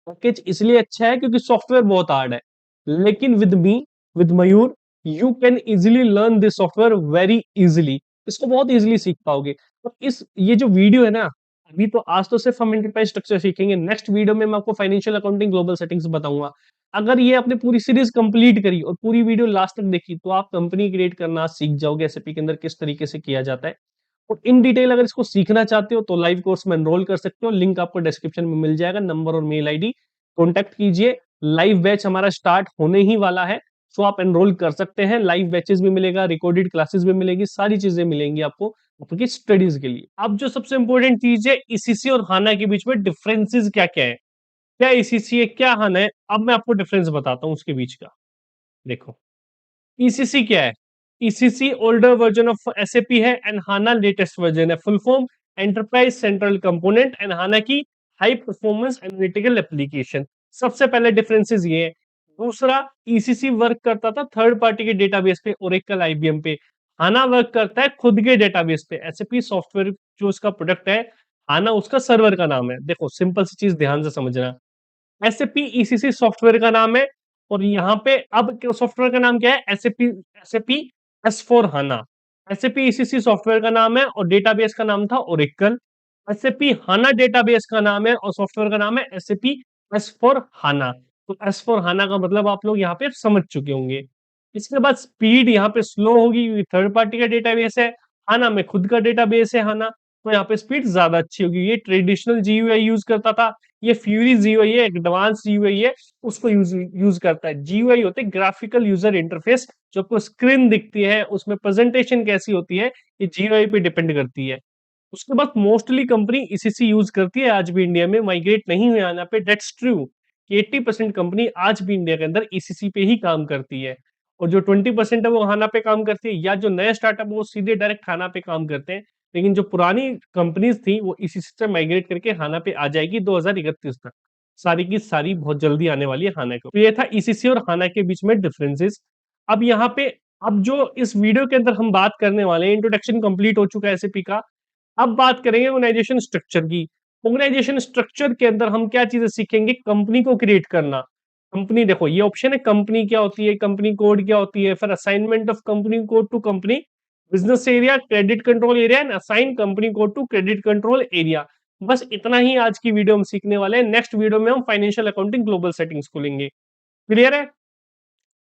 पैकेज इसलिए अच्छा है क्योंकि सॉफ्टवेयर बहुत हार्ड है। लेकिन with me, with Mayur, you can easily learn this software very easily. इसको बहुत इजिली सीख पाओगे। तो इस ये जो वीडियो है ना, अभी तो आज तो सिर्फ हम एंटरप्राइज स्ट्रक्चर सीखेंगे, नेक्स्ट वीडियो में मैं आपको फाइनेंशियल अकाउंटिंग ग्लोबल सेटिंग्स बताऊंगा। अगर ये आपने पूरी सीरीज कंप्लीट करी और पूरी वीडियो लास्ट तक देखी, तो आप कंपनी क्रिएट करना सीख जाओगे एसएपी के अंदर किस तरीके से किया जाता है। और इन डिटेल अगर इसको सीखना चाहते हो तो लाइव कोर्स में एनरोल कर सकते हो, लिंक आपको डिस्क्रिप्शन में मिल जाएगा, नंबर और मेल आईडी, कॉन्टैक्ट कीजिए। लाइव बैच हमारा स्टार्ट होने ही वाला है, सो आप एनरोल कर सकते हैं। लाइव बैचेस भी मिलेगा, रिकॉर्डेड क्लासेस भी मिलेगी, सारी चीजें मिलेंगी आपको आपकी स्टडीज के लिए। अब जो सबसे इंपॉर्टेंट चीज है, ईसीसी और हाना के बीच में डिफरेंसेस क्या क्या है, क्या ईसीसी है, क्या हाना है, अब मैं आपको डिफरेंस बताता हूँ उसके बीच का। देखो, ईसीसी क्या है? ECC older version of SAP है एंड हाना लेटेस्ट वर्जन है। Full form enterprise central component and HANA की हाई परफॉर्मेंस एनालिटिकल एप्लीकेशन। सबसे पहले डिफरेंसेस ये है। दूसरा, ईसीसी वर्क करता था थर्ड पार्टी के डेटाबेस पे, ओरेकल, आईबीएम पे। हाना वर्क करता है खुद के डेटाबेस पे। एसएपी सॉफ्टवेयर जो उसका प्रोडक्ट है, हाना उसका सर्वर का नाम है। देखो, सिंपल सी चीज ध्यान से समझना, एसएपी ईसीसी सॉफ्टवेयर का नाम है, और यहाँ पे अब सॉफ्टवेयर का नाम क्या है, एसएपी, एसएपी एस4 हाना। एसएपी ईसीसी सॉफ्टवेयर का नाम है और डेटाबेस का नाम था ओरेकल। एसएपी हाना डेटाबेस का नाम है और सॉफ्टवेयर का नाम है एसएपी एस4 हाना। तो एस4 हाना का मतलब आप लोग यहाँ पे समझ चुके होंगे। इसके बाद स्पीड यहाँ पे स्लो होगी, थर्ड पार्टी का डेटाबेस है, हाना में खुद का डेटाबेस है हाना, तो यहाँ पे स्पीड ज्यादा अच्छी होगी। ये ट्रेडिशनल जीयूआई यूज करता था, ये फ्यूरी जीयूआई है, एडवांस जीयूआई है, उसको यूज करता है। जीयूआई होते हैं ग्राफिकल यूजर इंटरफेस, जो आपको स्क्रीन दिखती है, उसमें प्रेजेंटेशन कैसी होती है, ये जीयूआई पे डिपेंड करती है। उसके बाद मोस्टली कंपनी ईसीसी यूज करती है, आज भी इंडिया में माइग्रेट नहीं हुए आना पे, दैट्स ट्रू कि 80% कंपनी आज भी इंडिया के अंदर ईसीसी पे ही काम करती है, और जो 20% है वो हाना पे काम करती है, या जो नए स्टार्टअप वो सीधे डायरेक्ट हाना पे काम करते हैं। लेकिन जो पुरानी कंपनीज थी वो ईसीसी से माइग्रेट करके हाना पे आ जाएगी 2031 तक, सारी की सारी बहुत जल्दी आने वाली है हाना को। तो ये था ईसीसी और हाना के बीच में डिफरेंसेस। अब यहाँ पे, अब जो इस वीडियो के अंदर हम बात करने वाले हैं, इंट्रोडक्शन कंप्लीट हो चुका है एसएपी का। अब बात करेंगे ऑर्गेनाइजेशन स्ट्रक्चर की। ऑर्गेनाइजेशन स्ट्रक्चर के अंदर हम क्या चीजें सीखेंगे? कंपनी को क्रिएट करना। कंपनी, देखो ये ऑप्शन है, कंपनी क्या होती है, कंपनी कोड क्या होती है, फिर assignment of company code to company business area credit control area and assign company code to credit control area. बस इतना ही आज की वीडियो हम सीखने वाले हैं। नेक्स्ट वीडियो में हम फाइनेंशियल अकाउंटिंग ग्लोबल सेटिंग्स खोलेंगे। क्लियर है?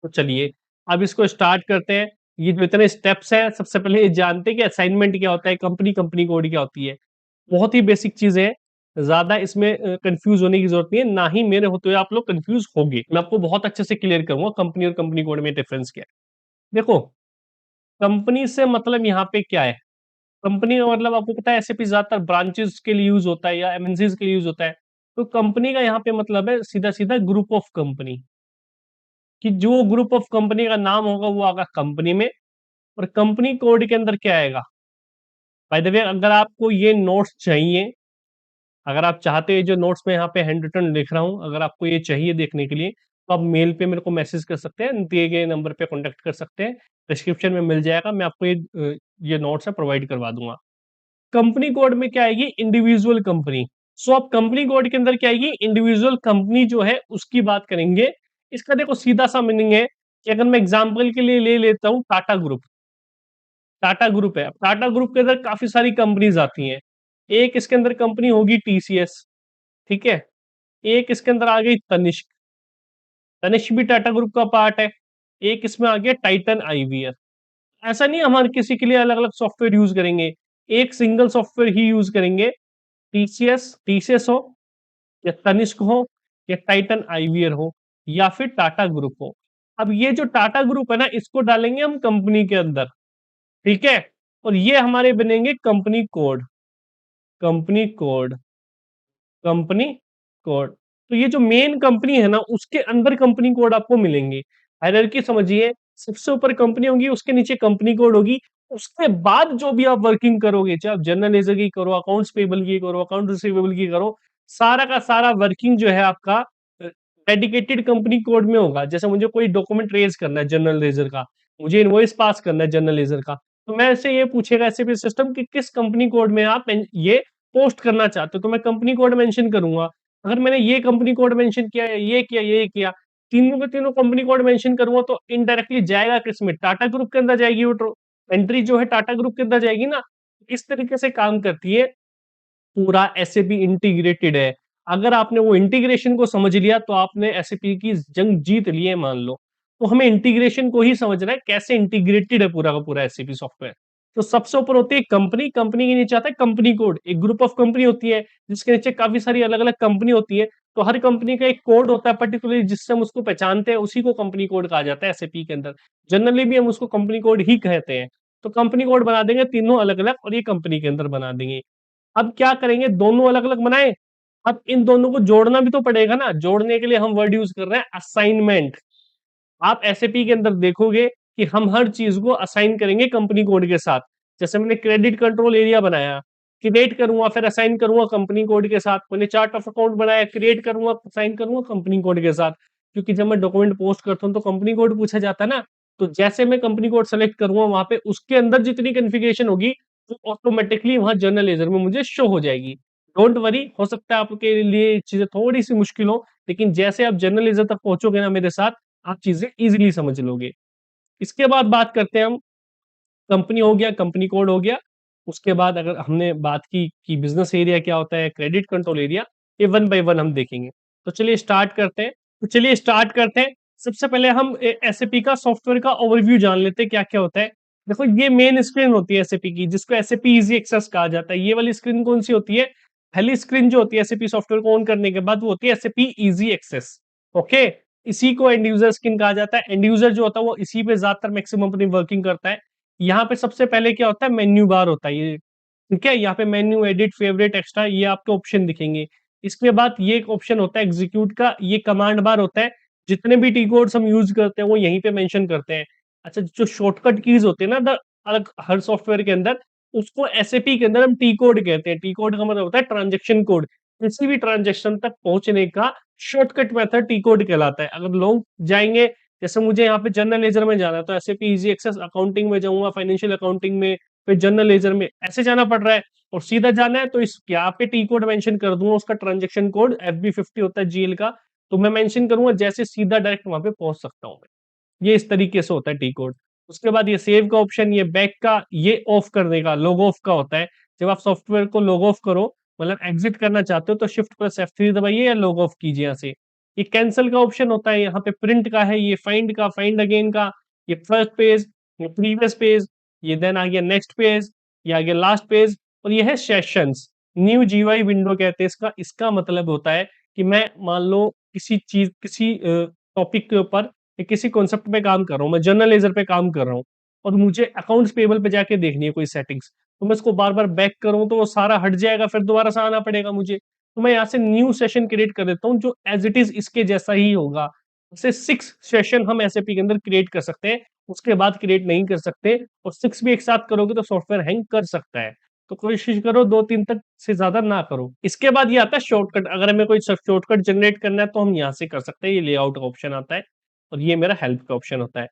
तो चलिए अब इसको स्टार्ट करते हैं। ये जो इतने स्टेप्स हैं, सबसे पहले ये जानते हैं कि असाइनमेंट क्या होता है, कंपनी कंपनी कोड क्या होती है। बहुत ही बेसिक चीजें हैं, ज्यादा इसमें कंफ्यूज होने की जरूरत नहीं है, ना ही मेरे होते हुए आप लोग कंफ्यूज होंगे। मैं आपको बहुत अच्छे से क्लियर करूंगा कंपनी और कंपनी कोड में डिफरेंस क्या है। देखो, कंपनी से मतलब यहाँ पे क्या है? कंपनी का मतलब आपको पता है, एसएपी ज्यादातर ब्रांचेस के लिए यूज होता है या एमएनसीज के लिए यूज होता है। तो कंपनी का यहाँ पे मतलब है सीधा सीधा ग्रुप ऑफ कंपनी, कि जो ग्रुप ऑफ कंपनी का नाम होगा वो आगा कंपनी में। और कंपनी कोड के अंदर क्या आएगा? बाय द वे, अगर आपको ये नोट्स चाहिए, अगर आप चाहते हैं, जो नोट्स में यहाँ पे हैंड रिटन लिख रहा हूँ, अगर आपको ये चाहिए देखने के लिए, तो आप मेल पे मेरे को मैसेज कर सकते हैं, दिए गए नंबर पे कॉन्टेक्ट कर सकते हैं। डिस्क्रिप्शन में मिल जाएगा, मैं आपको ये नोट्स है प्रोवाइड करवा दूंगा। कंपनी कोड में क्या आएगी? Individual company. सो अब कंपनी कोड के अंदर क्या आएगी? इंडिविजुअल कंपनी जो है उसकी बात करेंगे। इसका देखो सीधा सा मीनिंग है कि अगर मैं एग्जांपल के लिए ले लेता हूँ टाटा ग्रुप। टाटा ग्रुप है, अब टाटा ग्रुप के अंदर काफी सारी कंपनीज आती हैं। एक इसके अंदर कंपनी होगी टीसीएस, ठीक है। एक इसके अंदर आ गई तनिष्क, तनिष्क भी टाटा ग्रुप का पार्ट है। एक इसमें आ गया टाइटन आईवीआर। ऐसा नहीं हम हर किसी के लिए अलग अलग सॉफ्टवेयर यूज करेंगे, एक सिंगल सॉफ्टवेयर ही यूज करेंगे। टीसीएस टीसीएस हो, या तनिष्क हो, या टाइटन आईवीआर हो, या फिर टाटा ग्रुप हो। अब ये जो टाटा ग्रुप है ना, इसको डालेंगे हम कंपनी के अंदर, ठीक है। और ये हमारे बनेंगे company code. Company code, company code. तो ये जो मेन कंपनी है ना, उसके अंदर कंपनी कोड आपको मिलेंगे। हायरार्की समझिए, सबसे ऊपर कंपनी होगी, उसके नीचे कंपनी कोड होगी। उसके बाद जो भी आप वर्किंग करोगे, चाहे आप जनरल लेजर की करो, अकाउंट्स पेबल की करो, अकाउंट रिसीवेबल की करो, सारा का सारा वर्किंग जो है आपका डेडिकेटेड कंपनी कोड में होगा। जैसे मुझे कोई डॉक्यूमेंट रेज करना है जनरल लेजर का, मुझे इनवॉइस पास करना है जनरल लेजर का, तो मैं से ये पूछेगा एसएपी सिस्टम कि किस कंपनी कोड में आप ये पोस्ट करना चाहते हो, तो मैं कंपनी कोड मेंशन करूंगा। अगर मैंने ये कंपनी कोड मेंशन किया, ये किया, तीनों के तीनों कंपनी कोड मेंशन करूंगा, तो इनडायरेक्टली जाएगा किसमें? टाटा ग्रुप के अंदर जाएगी वो एंट्री जो है, टाटा ग्रुप के अंदर जाएगी ना। इस तरीके से काम करती है, पूरा एसएपी इंटीग्रेटेड है। अगर आपने वो इंटीग्रेशन को समझ लिया तो आपने एसएपी की जंग जीत ली है, मान लो। तो हमें इंटीग्रेशन को ही समझना है, कैसे इंटीग्रेटेड है पूरा का पूरा एसएपी सॉफ्टवेयर। तो सबसे ऊपर होती है कंपनी, कंपनी के नीचे आता है कंपनी कोड। एक ग्रुप ऑफ कंपनी होती है जिसके नीचे काफी सारी अलग अलग कंपनी होती है। तो हर कंपनी का एक कोड होता है पर्टिकुलरली, जिससे हम उसको पहचानते हैं, उसी को कंपनी कोड कहा जाता है एसएपी के अंदर। जनरली भी हम उसको कंपनी कोड ही कहते हैं। तो कंपनी कोड बना देंगे तीनों अलग अलग, और ये कंपनी के अंदर बना देंगे। अब क्या करेंगे? दोनों अलग अलग बनाए, अब इन दोनों को जोड़ना भी तो पड़ेगा ना। जोड़ने के लिए हम वर्ड यूज कर रहे हैं असाइनमेंट। आप एसएपी के अंदर देखोगे कि हम हर चीज को असाइन करेंगे कंपनी कोड के साथ। जैसे मैंने क्रेडिट कंट्रोल एरिया बनाया, क्रिएट करूंगा, फिर असाइन करूंगा कंपनी कोड के साथ। मैंने चार्ट ऑफ अकाउंट बनाया, क्रिएट करूंगा, असाइन करूंगा कंपनी कोड के साथ। क्योंकि जब मैं डॉक्यूमेंट पोस्ट करता हूँ तो कंपनी कोड पूछा जाता है ना। तो जैसे मैं कंपनी कोड सेलेक्ट करूंगा, वहां पे उसके अंदर जितनी कन्फिग्रेशन होगी, वो ऑटोमेटिकली वहां जर्नल लेजर में मुझे शो हो जाएगी। डोंट वरी, हो सकता है आपके लिए चीजें थोड़ी सी मुश्किल हो, लेकिन जैसे आप जर्नल लेजर तक पहुंचोगे ना मेरे साथ, आप चीजें इजीली समझ लोगे। इसके बाद बात करते हैं हम, कंपनी हो गया, कंपनी कोड हो गया। उसके बाद अगर हमने बात की कि बिजनेस एरिया क्या होता है, क्रेडिट कंट्रोल एरिया, ये वन बाय वन हम देखेंगे। तो चलिए स्टार्ट करते हैं। सबसे पहले हम एसएपी का सॉफ्टवेयर का ओवरव्यू जान लेते हैं, क्या क्या होता है। देखो, ये मेन स्क्रीन होती है एसएपी की, जिसको एसएपी इजी एक्सेस कहा जाता है। ये वाली स्क्रीन कौन सी होती है? पहली स्क्रीन जो होती है एसएपी सॉफ्टवेयर को ऑन करने के बाद, वो होती है एसएपी इजी एक्सेस। ओके, इसी को एंड यूजर स्क्रीन कहा जाता है। एंड यूजर जो होता है वो इसी पे ज्यादातर मैक्सिमम अपनी वर्किंग करता है। यहाँ पे सबसे पहले क्या होता है? मेन्यू बार होता है ये, ठीक है। यहाँ पे मेन्यू, एडिट, फेवरेट, एक्स्ट्रा, ये आपके ऑप्शन दिखेंगे। इसके बाद ये एक ऑप्शन होता है एग्जीक्यूट का, ये कमांड बार होता है। जितने भी टी कोड्स हम यूज करते हैं वो यहीं पे मेंशन करते हैं। अच्छा, जो शॉर्टकट कीज होते हैं ना अलग हर सॉफ्टवेयर के अंदर, उसको एसएपी के अंदर हम टी कोड कहते हैं। टी कोड का मतलब होता है ट्रांजेक्शन कोड। किसी भी ट्रांजेक्शन तक पहुंचने का शॉर्टकट मेथड टी कोड कहलाता है। अगर लोग जाएंगे, जैसे मुझे यहाँ पे जनरल लेजर में जाना है, तो एसएपी इजी एक्सेस अकाउंटिंग में जाऊंगा, फाइनेंशियल अकाउंटिंग में, फिर जनरल लेजर में ऐसे जाना पड़ रहा है, और सीधा जाना है तो इस यहाँ पे टी कोड मेंशन कर दूंगा, उसका ट्रांजेक्शन कोड FB50 होता है GL का, तो मैं मेंशन करूंगा, जैसे सीधा डायरेक्ट वहां पे पहुंच सकता हूँ। ये इस तरीके से होता है टी कोड। उसके बाद ये सेव का ऑप्शन, ये बैक का, ये ऑफ करने का, लॉग ऑफ का होता है। जब आप सॉफ्टवेयर को लॉग ऑफ करो, मतलब एग्जिट करना चाहते हो, तो Shift+F3 दबाइए या लॉग ऑफ कीजिए यहाँ से। ये कैंसिल का ऑप्शन होता है, यहाँ पे प्रिंट का है, ये फाइंड का, फाइंड अगेन का, ये फर्स्ट पेज, ये प्रीवियस पेज, ये देन आ गया नेक्स्ट पेज, ये आ गया लास्ट पेज, और ये है सेशंस। न्यू GUI विंडो कहते हैं इसका। इसका मतलब होता है कि मैं मान लो किसी चीज, किसी टॉपिक के ऊपर किसी कॉन्सेप्ट पे काम कर रहा हूँ, मैं जर्नल लेजर पे काम कर रहा हूँ, और मुझे अकाउंट्स पेबल पे जाके देखनी है कोई सेटिंग्स, तो मैं इसको बार बार बैक करूँ तो वो सारा हट जाएगा, फिर दोबारा से आना पड़ेगा मुझे। तो मैं यहाँ से न्यू सेशन क्रिएट कर देता हूँ, जो एज इट इज इसके जैसा ही होगा। जैसे 6 सेशन हम SAP के अंदर क्रिएट कर सकते हैं, उसके बाद क्रिएट नहीं कर सकते, और 6 भी एक साथ करोगे तो सॉफ्टवेयर हैंग कर सकता है। तो कोशिश करो 2-3 तक से ज्यादा ना करो। इसके बाद ये आता है शॉर्टकट। अगर हमें कोई शॉर्टकट जनरेट करना है तो हम यहाँ से कर सकते हैं, ये लेआउट का ऑप्शन आता है, और ये मेरा हेल्प का ऑप्शन होता है।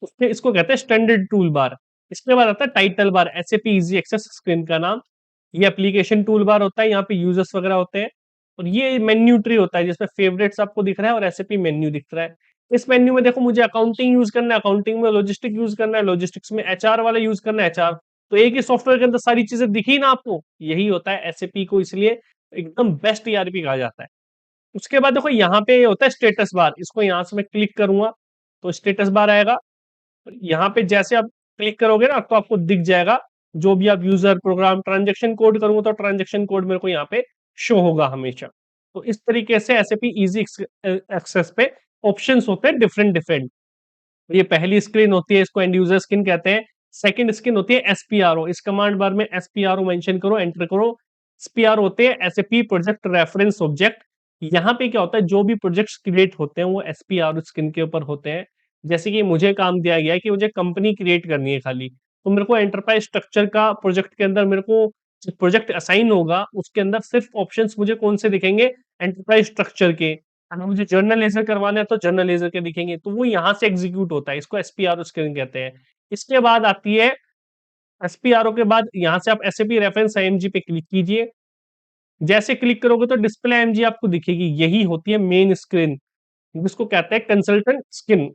उसके इसको कहते हैं स्टैंडर्ड टूल बार। इसके बाद आता है title bar, SAP easy access screen का नाम। ये एप्लीकेशन टूल बार होता है, यहाँ पे यूजर्स वगैरह होते हैं, और ये मेन्यू ट्री होता है जिसमें फेवरेट्स आपको दिख रहा है और SAP मेन्यू दिख रहा है। इस मेन्यू में देखो, मुझे अकाउंटिंग यूज करना है, अकाउंटिंग में लॉजिस्टिक यूज करना है, लॉजिस्टिक्स में HR वाला यूज करना है, HR। तो एक ही सॉफ्टवेयर के अंदर सारी चीजें दिखी ना आपको, यही होता है SAP को, इसलिए एकदम बेस्ट ERP कहा जाता है। उसके बाद देखो यहाँ पे होता है स्टेटस बार, इसको यहाँ से मैं क्लिक करूंगा तो स्टेटस बार आएगा। यहाँ पे जैसे आप क्लिक करोगे ना तो आपको दिख जाएगा जो भी आप यूजर, प्रोग्राम, ट्रांजेक्शन कोड करूंगा तो ट्रांजेक्शन कोड मेरे को यहाँ पे शो होगा हमेशा। तो इस तरीके से SAP इजी एक्सेस पे ऑप्शंस होते हैं डिफरेंट डिफरेंट। ये पहली स्क्रीन होती है, इसको एंड यूजर स्क्रीन कहते हैं। सेकंड स्क्रीन होती है SPRO। इस कमांड बार में SPRO मेंशन करो, एंटर करो। SPRO होते हैं SAP प्रोजेक्ट रेफरेंस ऑब्जेक्ट। यहाँ पे क्या होता है, जो भी प्रोजेक्ट्स क्रिएट होते हैं वो SPRO स्क्रीन के ऊपर होते हैं। जैसे कि मुझे काम दिया गया है कि मुझे कंपनी क्रिएट करनी है खाली, तो मेरे को एंटरप्राइज स्ट्रक्चर का प्रोजेक्ट के अंदर मेरे को प्रोजेक्ट असाइन होगा, उसके अंदर सिर्फ ऑप्शंस मुझे कौन से दिखेंगे, एंटरप्राइज स्ट्रक्चर के। अगर मुझे जर्नल लेजर करवाना है तो जर्नल लेजर के दिखेंगे, तो वो यहाँ से एग्जीक्यूट होता है, इसको SPRO स्क्रीन कहते हैं। इसके बाद आती है SPRO के बाद यहाँ से आप SAP रेफरेंस IMG पे क्लिक कीजिए। जैसे क्लिक करोगे तो डिस्प्ले IMG आपको दिखेगी, यही होती है मेन स्क्रीन, जिसको कहते हैं कंसल्टेंट स्क्रीन।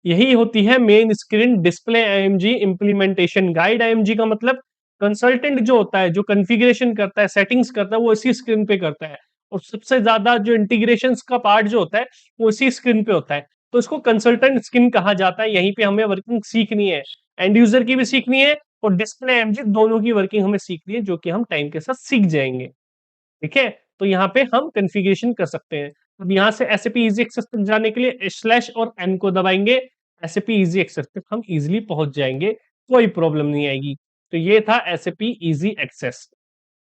यही होती है main screen, display IMG implementation guide. IMG का मतलब कंसल्टेंट जो होता है, जो कॉन्फ़िगरेशन करता है, सेटिंग्स करता है, वो इसी स्क्रीन पे करता है। और सबसे ज्यादा जो इंटीग्रेशन का पार्ट जो होता है वो इसी स्क्रीन पे होता है, तो इसको कंसल्टेंट स्क्रीन कहा जाता है। यहीं पे हमें वर्किंग सीखनी है, एंड यूजर की भी सीखनी है और डिस्प्ले IMG दोनों की वर्किंग हमें सीखनी है, जो कि हम टाइम के साथ सीख जाएंगे। ठीक है, तो यहाँ पे हम कॉन्फ़िगरेशन कर सकते हैं। अब यहाँ से SAP इजी एक्सेस तक जाने के लिए स्लैश और N को दबाएंगे, SAP इजी एक्सेस तक हम इजीली पहुंच जाएंगे, कोई प्रॉब्लम नहीं आएगी। तो ये था SAP इजी एक्सेस।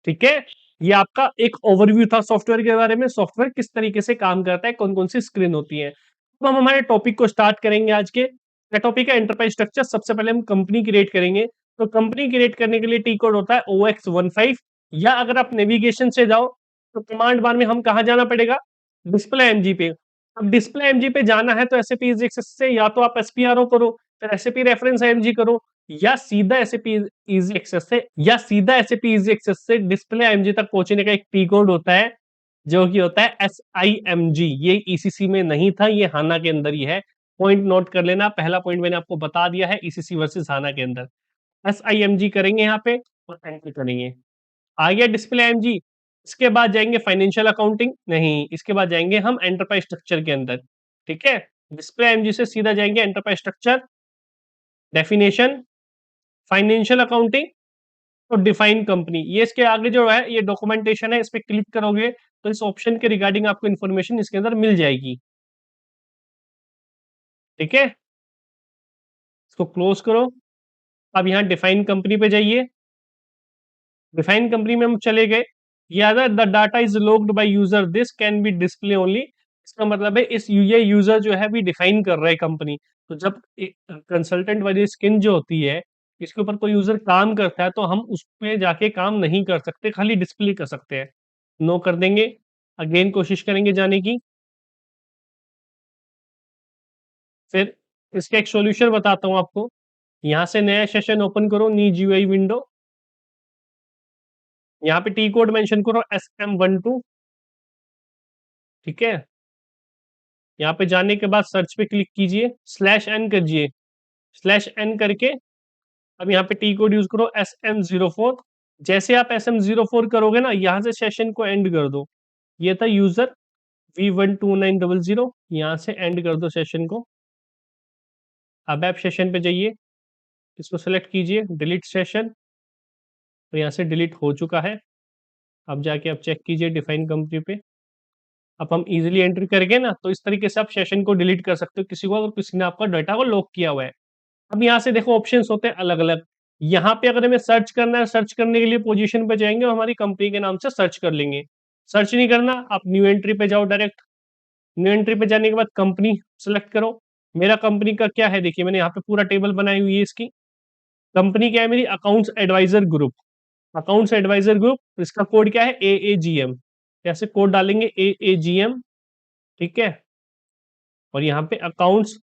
ठीक है, ये आपका एक ओवरव्यू था सॉफ्टवेयर के बारे में, सॉफ्टवेयर किस तरीके से काम करता है, कौन कौन सी स्क्रीन होती है। तो हम हमारे टॉपिक को स्टार्ट करेंगे आज के। टॉपिक है एंटरप्राइज स्ट्रक्चर। सबसे पहले हम कंपनी क्रिएट करेंगे, तो कंपनी क्रिएट करने के लिए टी कोड होता है OX15। या अगर आप नेविगेशन से जाओ तो कमांड बार में हम कहा जाना पड़ेगा, डिस्प्ले IMG पे। अब डिस्प्ले IMG पे जाना है तो SAP इजी एक्सेस से या तो आप SPRO करो, फिर SAP रेफरेंस IMG करो, या सीधा SAP इजी एक्सेस से, SAP इजी एक्सेस से डिस्प्ले IMG तक पहुंचने का एक टी कोड होता है, जो कि होता है SIMG। ये ECC में नहीं था, ये हाना के अंदर ही है। पॉइंट नोट कर लेना, पहला पॉइंट मैंने आपको बता दिया है, ECC वर्सेस हाना के अंदर। SIMG करेंगे यहाँ पे और एंटर करेंगे, आ गया डिस्प्ले IMG। इसके बाद जाएंगे फाइनेंशियल अकाउंटिंग, नहीं, इसके बाद जाएंगे हम एंटरप्राइज स्ट्रक्चर के अंदर। ठीक है, डिस्प्ले IMG से सीधा जाएंगे enterprise structure, definition, financial accounting और डिफाइन कंपनी। ये इसके आगे जो है ये डॉक्यूमेंटेशन है, इस पे क्लिक करोगे तो इस ऑप्शन के रिगार्डिंग आपको इन्फॉर्मेशन इसके अंदर मिल जाएगी। ठीक है, इसको क्लोज करो। अब यहाँ डिफाइन कंपनी पे जाइए। डिफाइन कंपनी में हम चले गए, या the data is logged by user, this can be display only. इसका मतलब है इस ये यूजर जो है भी डिफाइन कर रहा है कंपनी। तो जब कंसल्टेंट वाली स्किन जो होती है, इसके ऊपर कोई यूजर काम करता है तो हम उस पे जाके काम नहीं कर सकते, खाली डिस्प्ले कर सकते हैं। नो कर देंगे, अगेन कोशिश करेंगे जाने की। फिर इसका एक सॉल्यूशन बताता हूँ आपको। यहां से नया सेशन ओपन करो, नी जीयूआई विंडो। यहाँ पे टी कोड मेंशन करो SM12। ठीक है, यहाँ पे जाने के बाद सर्च पे क्लिक कीजिए, /n करिए, /n करके अब यहाँ पे टी कोड यूज करो SM04। जैसे आप SM04 करोगे ना, यहाँ से सेशन को एंड कर दो। ये था यूजर V12900, यहाँ से एंड कर दो सेशन को। अब आप सेशन पे जाइए, इसको सेलेक्ट कीजिए, डिलीट सेशन, तो यहाँ से डिलीट हो चुका है। अब जाके आप चेक कीजिए डिफाइन कंपनी पे। अब हम इजीली एंट्री करके ना, तो इस तरीके से आप सेशन को डिलीट कर सकते हो किसी को, अगर किसी ने आपका डाटा को लॉक किया हुआ है। अब यहाँ से देखो ऑप्शंस होते हैं अलग अलग। यहाँ पे अगर हमें सर्च करना है, सर्च करने के लिए पोजीशन पे जाएंगे और हमारी कंपनी के नाम से सर्च कर लेंगे। सर्च नहीं करना, आप न्यू एंट्री पे जाओ डायरेक्ट। न्यू एंट्री पे जाने के बाद कंपनी सेलेक्ट करो। मेरा कंपनी का क्या है, देखिए मैंने यहाँ पे पूरा टेबल बनाई हुई है इसकी। कंपनी क्या है मेरी, accounts advisor group. Accounts advisor group, इसका कोड क्या है, AAGM। ऐसे कोड डालेंगे AAGM। ठीक है, और यहाँ पे अकाउंट्स,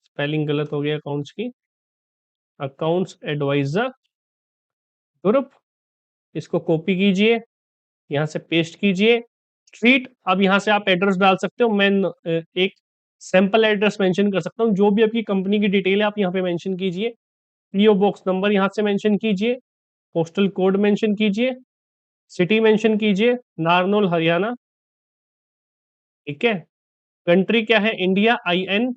स्पेलिंग गलत हो गया अकाउंट्स की, अकाउंट्स एडवाइजर ग्रुप, इसको कॉपी कीजिए, यहाँ से पेस्ट कीजिए। ट्रीट, अब यहाँ से आप एड्रेस डाल सकते हो। मैं एक सैंपल एड्रेस मेंशन कर सकता हूँ, जो भी आपकी कंपनी की डिटेल है आप यहाँ पे मेंशन कीजिए। पीओ बॉक्स नंबर यहाँ से मेंशन कीजिए, पोस्टल कोड मेंशन कीजिए, सिटी मेंशन कीजिए, नारनौल हरियाणा। ठीक है, कंट्री क्या है, इंडिया, IN।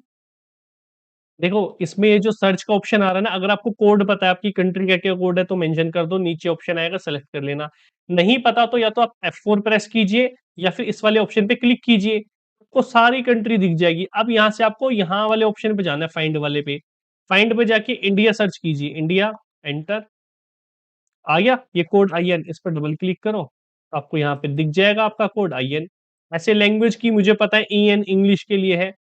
देखो इसमें ये जो सर्च का ऑप्शन आ रहा है ना, अगर आपको कोड पता है, आपकी कंट्री का क्या कोड है, तो मेंशन कर दो, नीचे ऑप्शन आएगा सेलेक्ट कर लेना। नहीं पता तो या तो आप F4 प्रेस कीजिए या फिर इस वाले ऑप्शन पे क्लिक कीजिए, आपको सारी कंट्री दिख जाएगी। अब यहाँ से आपको यहाँ वाले ऑप्शन पे जाना है, फाइंड वाले पे। फाइंड पे जाके इंडिया सर्च कीजिए, इंडिया, एंटर। आ गया ये कोड IN, इस पर डबल क्लिक करो, तो आपको यहाँ पे दिख जाएगा आपका कोड IN। ऐसे लैंग्वेज की मुझे पता है, EN इंग्लिश के लिए है,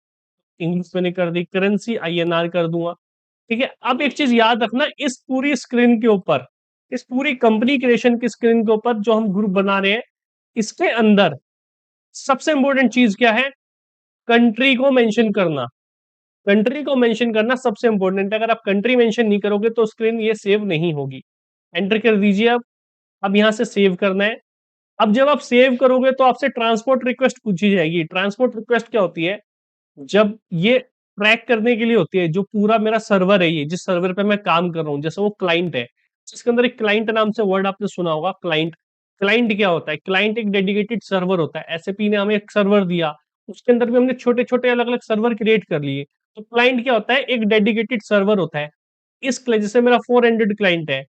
इंग्लिश मैंने कर दी, करेंसी INR कर दूंगा। ठीक है, अब एक चीज याद रखना, इस पूरी स्क्रीन के ऊपर, इस पूरी कंपनी क्रिएशन की स्क्रीन के ऊपर जो हम ग्रुप बना रहे हैं, इसके अंदर सबसे इंपॉर्टेंट चीज क्या है, कंट्री को मेंशन करना। कंट्री को मेंशन करना सबसे इंपॉर्टेंट है। अगर आप कंट्री मेंशन नहीं करोगे तो स्क्रीन ये सेव नहीं होगी। एंटर कर दीजिए। अब यहां से सेव करना है। अब जब आप सेव करोगे तो आपसे ट्रांसपोर्ट रिक्वेस्ट पूछी जाएगी। ट्रांसपोर्ट रिक्वेस्ट क्या होती है, जब ये ट्रैक करने के लिए होती है, जो पूरा मेरा सर्वर है, ये जिस सर्वर पे मैं काम कर रहा हूँ, जैसे वो क्लाइंट है, जिसके अंदर एक क्लाइंट नाम से वर्ड आपने सुना होगा, क्लाइंट। क्लाइंट क्या होता है, क्लाइंट एक डेडिकेटेड सर्वर होता है। SAP ने हमें एक सर्वर दिया, उसके अंदर भी हमने छोटे छोटे अलग अलग सर्वर क्रिएट कर लिए। तो क्लाइंट क्या होता है, एक डेडिकेटेड सर्वर होता है। जैसे मेरा 400 क्लाइंट है,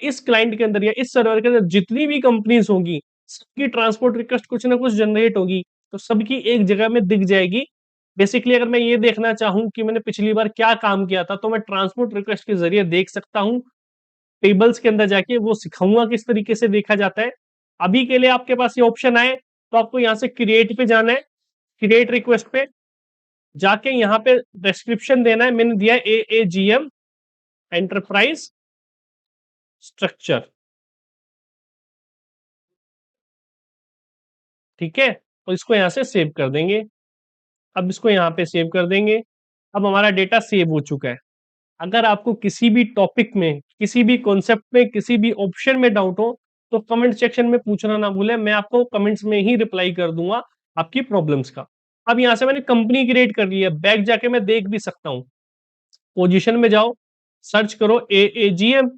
इस क्लाइंट के अंदर या इस सर्वर के अंदर जितनी भी कंपनीज होंगी, सबकी ट्रांसपोर्ट रिक्वेस्ट कुछ ना कुछ जनरेट होगी, तो सबकी एक जगह में दिख जाएगी। बेसिकली अगर मैं ये देखना चाहूं कि मैंने पिछली बार क्या काम किया था, तो मैं ट्रांसपोर्ट रिक्वेस्ट के जरिए देख सकता हूं। टेबल्स के अंदर जाके वो सिखाऊंगा किस तरीके से देखा जाता है। अभी के लिए आपके पास ये ऑप्शन आए, तो आपको यहाँ से क्रिएट पे जाना है। क्रिएट रिक्वेस्ट पे जाके यहाँ पे डिस्क्रिप्शन देना है। मैंने दिया AAGM एंटरप्राइज स्ट्रक्चर। ठीक है, तो इसको यहाँ से सेव कर देंगे। अब इसको यहाँ पे सेव कर देंगे। अब हमारा डेटा सेव हो चुका है। अगर आपको किसी भी टॉपिक में, किसी भी कॉन्सेप्ट में, किसी भी ऑप्शन में डाउट हो, तो कमेंट सेक्शन में पूछना ना भूलें, मैं आपको कमेंट्स में ही रिप्लाई कर दूंगा आपकी प्रॉब्लम्स का। अब यहाँ से मैंने कंपनी क्रिएट कर ली है, बैक जाके मैं देख भी सकता हूँ। पोजीशन में जाओ, सर्च करो AAGM,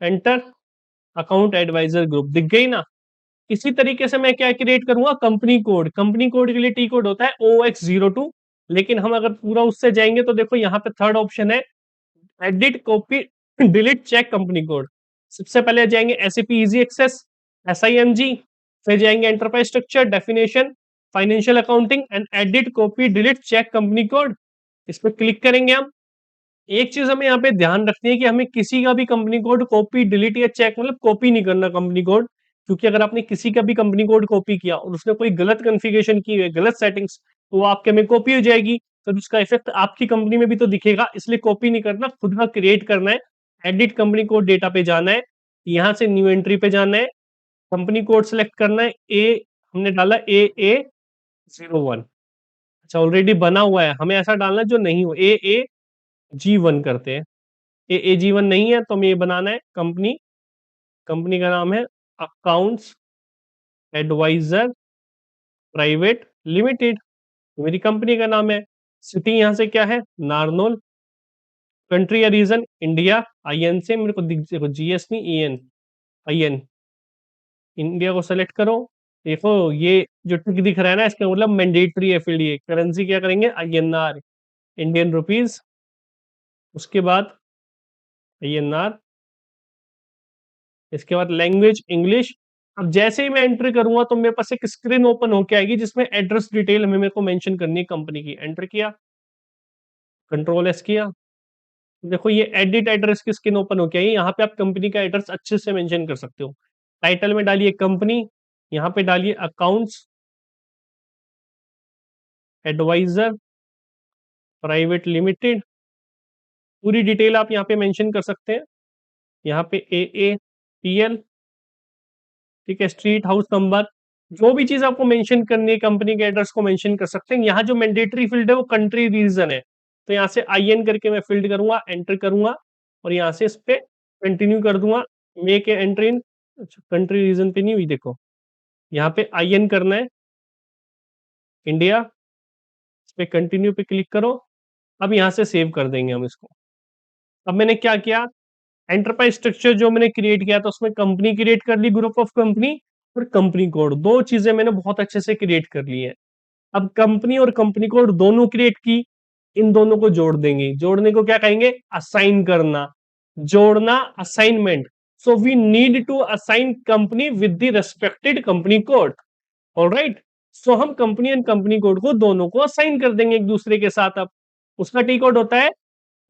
enter, account advisor group, दिख गई ना। इसी तरीके से मैं क्या क्रिएट करूंगा, कंपनी कोड। कंपनी कोड के लिए टी कोड होता है OX02। लेकिन हम अगर पूरा उससे जाएंगे तो देखो यहाँ पे थर्ड ऑप्शन है, edit, copy, delete, check company code. सबसे पहले जाएंगे SAP इजी एक्सेस, SIMG, फिर जाएंगे enterprise structure, definition, financial accounting and edit, copy, delete, check company code. इस पर क्लिक करेंगे हम। एक चीज हमें यहाँ पे ध्यान रखनी है कि हमें किसी का भी कंपनी कोड कॉपी, डिलीट या चेक, मतलब कॉपी नहीं करना कंपनी कोड। क्योंकि अगर आपने किसी का भी कंपनी कोड कॉपी किया और उसने कोई गलत कॉन्फ़िगरेशन की है, गलत सेटिंग्स, तो वो आपके में कॉपी हो जाएगी, तो उसका इफेक्ट आपकी कंपनी में भी तो दिखेगा। इसलिए कॉपी नहीं करना, खुद का क्रिएट करना है। एडिट कंपनी कोड डेटा पे जाना है, यहाँ से न्यू एंट्री पे जाना है, कंपनी कोड सेलेक्ट करना है। हमने डाला AA01। अच्छा ऑलरेडी बना हुआ है, हमें ऐसा डालना है जो नहीं हो। AAG1 करते हैं। AAG1 नहीं है तो हमें ये बनाना है कंपनी। कंपनी का नाम है अकाउंट्स एडवाइजर प्राइवेट लिमिटेड, मेरी कंपनी का नाम है। सिटी यहाँ से क्या है, नारनौल। कंट्री या रीजन इंडिया, IN से मेरे को देखो, GS नहीं EN, IN, इंडिया को सेलेक्ट करो। देखो ये जो टिक दिख रहा है ना, इसका मतलब मैंडेटरी है फील्ड। ये करेंसी क्या करेंगे, INR, इंडियन रुपीज। उसके बाद INR, इसके बाद लैंग्वेज इंग्लिश। अब जैसे ही मैं एंटर करूंगा तो मेरे पास एक स्क्रीन ओपन होके आएगी जिसमें एड्रेस डिटेल हमें मेरे को मेंशन करनी है कंपनी की। एंटर किया, कंट्रोल S किया, देखो ये एडिट एड्रेस की स्क्रीन ओपन होके आई। यहाँ पे आप कंपनी का एड्रेस अच्छे से मेंशन कर सकते हो। टाइटल में डालिए कंपनी, यहाँ पे डालिए अकाउंट्स एडवाइजर प्राइवेट लिमिटेड। पूरी डिटेल आप यहाँ पे मेंशन कर सकते हैं। यहाँ पे AAPL, ठीक है, स्ट्रीट हाउस नंबर, जो भी चीज आपको मेंशन करनी है कंपनी के एड्रेस को मेंशन कर सकते हैं। यहाँ जो मैंडेटरी फील्ड है वो कंट्री रीजन है, तो यहाँ से IN करके मैं फील्ड करूंगा, एंटर करूंगा और यहाँ से इस पे कंटिन्यू कर दूंगा। Make a entry in, country reason पे नहीं हुई, देखो यहाँ पे IN करना है इंडिया, इस पे कंटिन्यू पे क्लिक करो। अब यहाँ से सेव कर देंगे हम इसको। अब मैंने क्या किया, एंटरप्राइज स्ट्रक्चर जो मैंने क्रिएट किया था उसमें कंपनी क्रिएट कर ली, ग्रुप ऑफ कंपनी, और कंपनी कोड, दो चीजें मैंने बहुत अच्छे से क्रिएट कर ली है। अब कंपनी और कंपनी कोड दोनों क्रिएट की, इन दोनों को जोड़ देंगे। जोड़ने को क्या कहेंगे, असाइन करना, जोड़ना, assignment. So we need to assign company with the respected company code. Alright, so हम कंपनी एंड कंपनी कोड को दोनों को असाइन कर देंगे एक दूसरे के साथ। अब उसका टी कोड होता है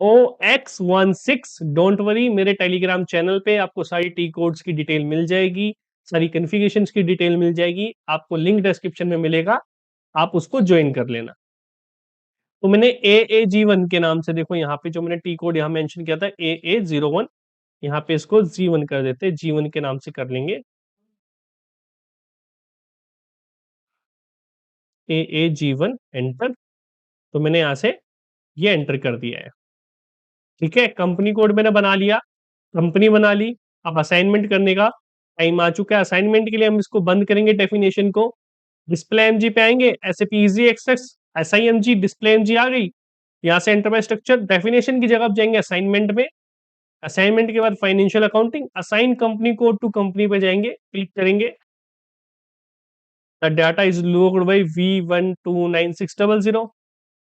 OX16। डोंट वरी, मेरे टेलीग्राम चैनल पे आपको सारी टी कोड्स की डिटेल मिल जाएगी, सारी कॉन्फ़िगरेशन की डिटेल मिल जाएगी, आपको लिंक डिस्क्रिप्शन में मिलेगा, आप उसको ज्वाइन कर लेना। तो मैंने AAG1 के नाम से, देखो यहाँ पे जो मैंने टी कोड यहाँ मेंशन किया था AA01, यहाँ पे इसको G1 कर देते, G1 के नाम से कर लेंगे, AAG1 एंटर। तो मैंने यहाँ से ये एंटर कर दिया है। ठीक है, कंपनी कोड मैंने बना लिया, कंपनी बना ली। अब असाइनमेंट करने का टाइम आ चुका है। असाइनमेंट के लिए हम इसको बंद करेंगे डेफिनेशन को, डिस्प्ले एमजी पे आएंगे, SAP easy access SIMG, display MG आ गई। यहाँ से एंटरप्राइज स्ट्रक्चर डेफिनेशन की जगह आप जाएंगे असाइनमेंट में। असाइनमेंट के बाद financial accounting, assign company code to company पे जाएंगे, क्लिक करेंगे। The data is load by V129600।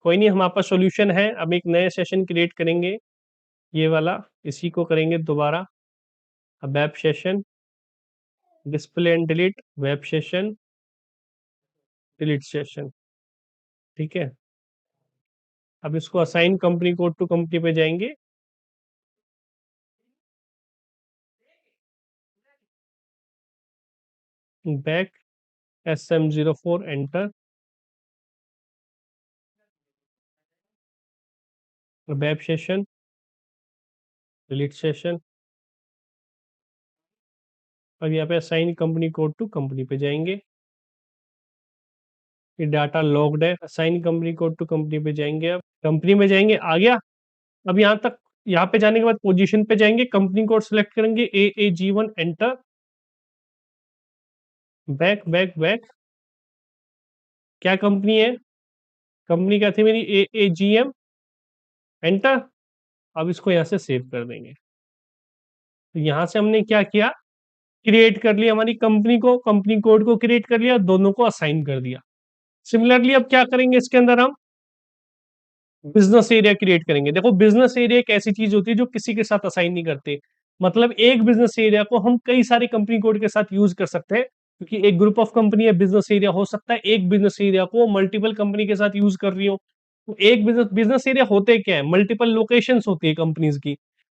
कोई नहीं, हमारे पास सोल्यूशन है। अब एक नए सेशन क्रिएट करेंगे, ये वाला, इसी को करेंगे दोबारा। अब web session, display and delete, web session, delete session. ठीक है, अब इसको assign company code to company पे जाएंगे, back SM04 enter, web session, delete session. अब यहाँ पे assign company code to company पे जाएंगे, ये डाटा लॉग्ड है। Assign company code to company पे जाएंगे, अब कंपनी में जाएंगे, आ गया। अब यहाँ तक, यहाँ पे जाने के बाद पोजीशन पे जाएंगे, कंपनी कोड सेलेक्ट करेंगे, AAG1 enter, back back back. क्या कंपनी है, कंपनी क्या थी मेरी, AAGM एंटर। अब इसको यहाँ से सेव कर देंगे। तो यहाँ से हमने क्या किया, क्रिएट कर लिया हमारी कंपनी को, कंपनी कोड को क्रिएट कर लिया, दोनों को असाइन कर दिया। सिमिलरली अब क्या करेंगे, इसके अंदर हम बिजनेस एरिया क्रिएट करेंगे। देखो बिजनेस एरिया एक ऐसी चीज होती है जो किसी के साथ असाइन नहीं करते। मतलब एक बिजनेस एरिया को हम कई सारे कंपनी कोड के साथ यूज कर सकते हैं, क्योंकि एक ग्रुप ऑफ कंपनी है, बिजनेस एरिया हो सकता है एक बिजनेस एरिया को मल्टीपल कंपनी के साथ यूज कर रही हो। तो एक बिजनेस बिजनेस एरिया होते क्या है, मल्टीपल लोकेशंस होती है कंपनीज की।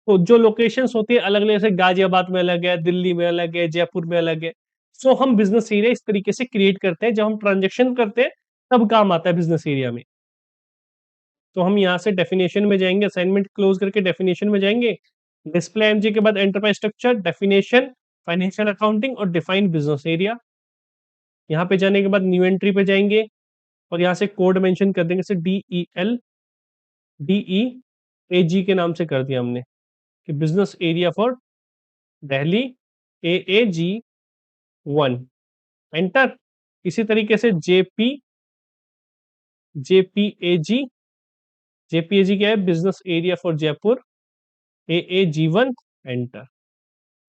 तो जो लोकेशंस होती है अलग अलग, जैसे गाजियाबाद में अलग है, दिल्ली में अलग है, जयपुर में अलग है। सो हम बिजनेस एरिया इस तरीके से क्रिएट करते हैं, जब हम ट्रांजेक्शन करते हैं तब काम आता है बिजनेस एरिया में। तो हम यहाँ से डेफिनेशन में जाएंगे, असाइनमेंट क्लोज करके डेफिनेशन में जाएंगे, डिस्प्ले एमजी के बाद enterprise structure, definition, financial accounting और डिफाइन बिजनेस एरिया। यहाँ पे जाने के बाद न्यू एंट्री पे जाएंगे, और यहाँ से कोड मेंशन कर देंगे, जैसे DELDEAG के नाम से कर दिया हमने कि business area for Delhi AAG1, enter. इसी तरीके से JPAG क्या है, business area for Jaipur AAG1, enter.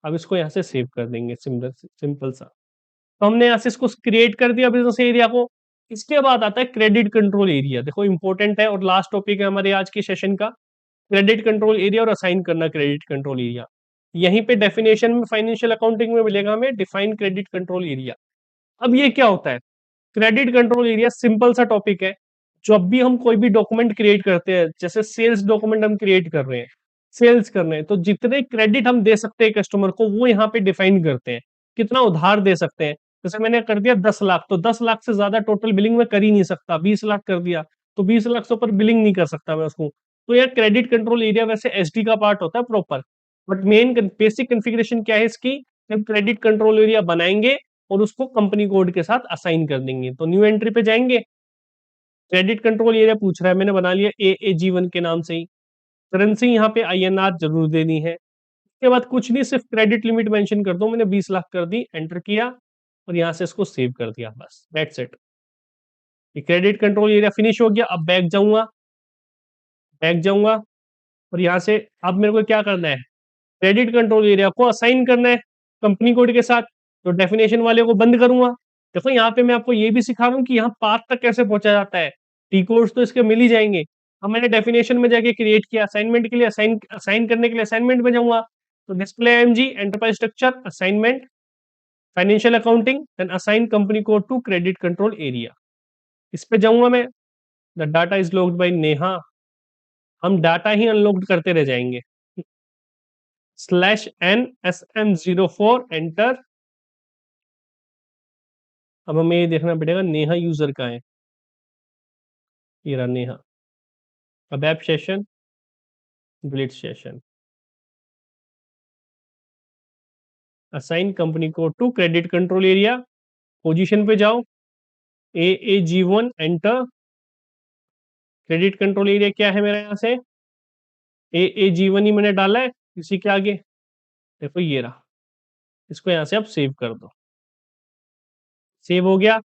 अब इसको यहाँ से सेव कर देंगे, सिंपल सा। तो हमने यहाँ से इसको क्रिएट कर दिया बिजनेस एरिया को। इसके बाद आता है क्रेडिट कंट्रोल एरिया। देखो इंपॉर्टेंट है और लास्ट टॉपिक है हमारे आज के सेशन का, क्रेडिट कंट्रोल एरिया और असाइन करना क्रेडिट कंट्रोल एरिया। यहीं पे डेफिनेशन में फाइनेंशियल अकाउंटिंग में मिलेगा हमें, डिफाइन क्रेडिट कंट्रोल एरिया। अब ये क्या होता है क्रेडिट कंट्रोल एरिया? सिंपल सा टॉपिक है। जब भी हम कोई भी डॉक्यूमेंट क्रिएट करते हैं, जैसे सेल्स डॉक्यूमेंट हम क्रिएट कर रहे हैं, सेल्स कर रहे हैं, तो जितने क्रेडिट हम दे सकते हैं कस्टमर को वो यहाँ पे डिफाइन करते हैं। कितना उधार दे सकते हैं, जैसे मैंने कर दिया 10 लाख, तो 10 लाख से ज्यादा टोटल बिलिंग में कर ही नहीं सकता। 20 लाख कर दिया तो 20 लाख से ऊपर बिलिंग नहीं कर सकता मैं उसको। तो यार क्रेडिट कंट्रोल एरिया वैसे एसडी का पार्ट होता है proper, but main basic configuration क्या है इसकी, हम क्रेडिट कंट्रोल एरिया बनाएंगे और उसको कंपनी कोड के साथ असाइन कर देंगे। तो न्यू एंट्री पे जाएंगे, क्रेडिट कंट्रोल एरिया पूछ रहा है, मैंने बना लिया AAG1 के नाम से ही। करेंसी यहाँ पे INR जरूर देनी है। उसके बाद कुछ नहीं, सिर्फ क्रेडिट लिमिट मेंशन कर दो, मैंने 20 लाख कर दी, एंटर किया और यहाँ से इसको सेव कर दिया, बस that's it. Credit control area finish हो गया। अब बैक जाऊंगा और यहाँ से अब मेरे को क्या करना है, क्रेडिट कंट्रोल एरिया को असाइन करना है कंपनी कोड के साथ। तो डेफिनेशन वाले को बंद करूंगा। देखो यहाँ पे मैं आपको ये भी सिखा रहा हूँ कि यहाँ पाथ तक कैसे पहुंचा जाता है। टी कोड्स तो इसके मिल ही जाएंगे। अब मैंने डेफिनेशन में जाके क्रिएट किया, असाइनमेंट के लिए असाइन करने के लिए असाइनमेंट में जाऊंगा। तो display IMG, enterprise structure, assignment, financial accounting, then assign company code to credit control area. इस पे जाऊंगा मैं, the data is logged by Neha. हम डाटा ही अनलॉक्ड करते रह जाएंगे। /NSM04, enter. अब हमें ये देखना पड़ेगा नेहा यूजर का है, ये रहा नेहा। अब app session, delete session, assign company code to credit control area, position पे जाओ, AAG1, enter. Credit control area क्या है मेरा, यहाँ से AAG1 ही मैंने डाला है, इसी के आगे देखो ये रहा। इसको यहाँ से अब सेव कर दो, सेव हो गया।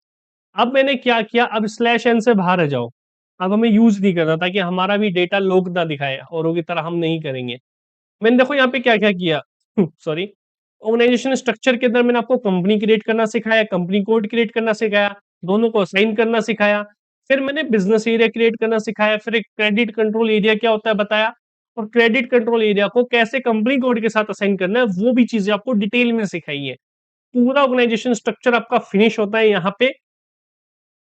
अब मैंने क्या किया, अब /N से बाहर आ जाओ। अब हमें यूज नहीं करना ताकि हमारा भी डेटा लोग ना दिखाए, औरों की तरह हम नहीं करेंगे। मैंने देखो यहाँ पे क्या क्या किया सॉरी, ऑर्गेनाइजेशन स्ट्रक्चर के अंदर मैंने आपको कंपनी क्रिएट करना सिखाया, कंपनी कोड क्रिएट करना सिखाया, दोनों को असाइन करना सिखाया। फिर मैंने बिजनेस एरिया क्रिएट करना सिखाया, फिर एक क्रेडिट कंट्रोल एरिया क्या होता है बताया, और क्रेडिट कंट्रोल एरिया को कैसे कंपनी कोड के साथ असाइन करना है वो भी चीजें आपको डिटेल में सिखाई है। पूरा ऑर्गेनाइजेशन स्ट्रक्चर आपका फिनिश होता है यहाँ पे।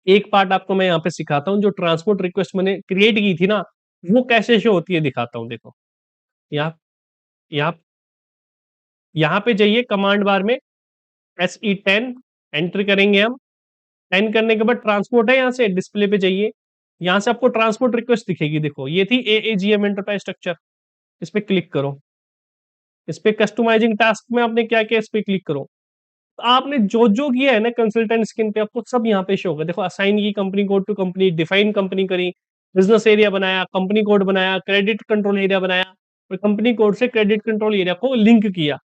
एक पार्ट आपको मैं यहाँ पे सिखाता हूँ, जो ट्रांसपोर्ट रिक्वेस्ट मैंने क्रिएट की थी ना, वो कैसे शो होती है दिखाता हूँ। देखो यहाँ यहाँ यहाँ पे जाइए, कमांड बार में SE10 एंटर करेंगे हम। 10 करने के बाद ट्रांसपोर्ट है, यहाँ से डिस्प्ले पे जाइए, यहाँ से आपको ट्रांसपोर्ट रिक्वेस्ट दिखेगी। देखो ये थी AAGM एंटरप्राइज स्ट्रक्चर, इस पे क्लिक करो। इस पे कस्टमाइजिंग टास्क में आपने क्या किया, इस पे क्लिक करो। तो आपने जो जो किया है ना कंसल्टेंट स्क्रीन पे, आपको सब यहाँ पे शो होगा। देखो असाइन की company code to company, define company करी, बिजनेस एरिया बनाया, कंपनी कोड बनाया, क्रेडिट कंट्रोल एरिया बनाया, और कंपनी कोड से क्रेडिट कंट्रोल एरिया को लिंक किया।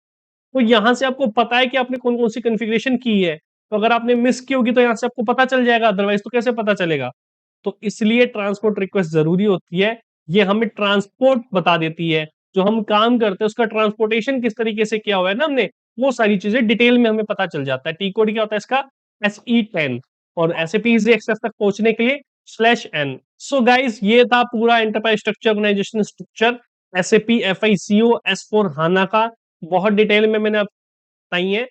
तो यहाँ से आपको पता है कि आपने कौन कौन सी कॉन्फ़िगरेशन की है। तो अगर आपने मिस की होगी तो यहाँ से आपको पता चल जाएगा, अदरवाइज तो कैसे पता चलेगा। तो इसलिए ट्रांसपोर्ट रिक्वेस्ट जरूरी होती है। ये हमें ट्रांसपोर्ट बता देती है, जो हम काम करते हैं उसका ट्रांसपोर्टेशन किस तरीके से किया हुआ है ना हमने, वो सारी चीजें डिटेल में हमें पता चल जाता है। टी कोड क्या होता है इसका, SE10, और SAP इजी एक्सेस तक पहुंचने के लिए /N। सो गाइस ये था पूरा enterprise structure, organisation structure SAP FICO S/4HANA का। बहुत डिटेल में मैंने बताई है।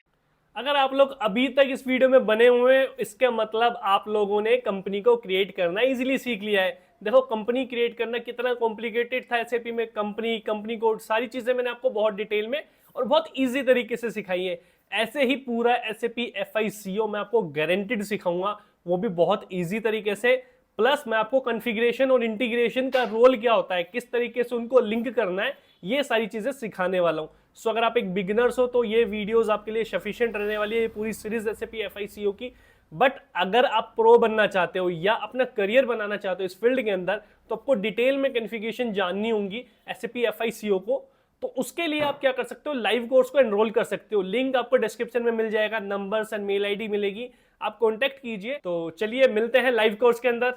अगर आप लोग अभी तक इस वीडियो में बने हुए हैं, इसका मतलब आप लोगों ने कंपनी को क्रिएट करना इजीली सीख लिया है। देखो कंपनी क्रिएट करना कितना कॉम्प्लिकेटेड था एसएपी में, कंपनी कोड, सारी चीजें मैंने आपको बहुत डिटेल में और बहुत इजी तरीके से सिखाई है। ऐसे ही पूरा एसएपी FICO मैं आपको गारंटीड सिखाऊंगा, वो भी बहुत इजी तरीके से। प्लस मैं आपको कॉन्फ़िगरेशन और इंटीग्रेशन का रोल क्या होता है, किस तरीके से उनको लिंक करना है, ये सारी चीजें सिखाने वाला हूं। सो अगर आप एक बिगिनर्स हो तो ये वीडियोस आपके लिए सफिशिएंट रहने वाली है, पूरी सीरीज एसएपी FICO की। बट अगर आप प्रो बनना चाहते हो या अपना करियर बनाना चाहते हो इस फील्ड के अंदर, तो आपको डिटेल में कॉन्फ़िगरेशन जाननी होगी SAP FICO को। तो उसके लिए आप क्या कर सकते हो, लाइव कोर्स को एनरोल कर सकते हो। लिंक आपको डिस्क्रिप्शन में मिल जाएगा, नंबर्स एंड मेल आईडी मिलेगी, आप कांटेक्ट कीजिए। तो चलिए मिलते हैं लाइव कोर्स के अंदर।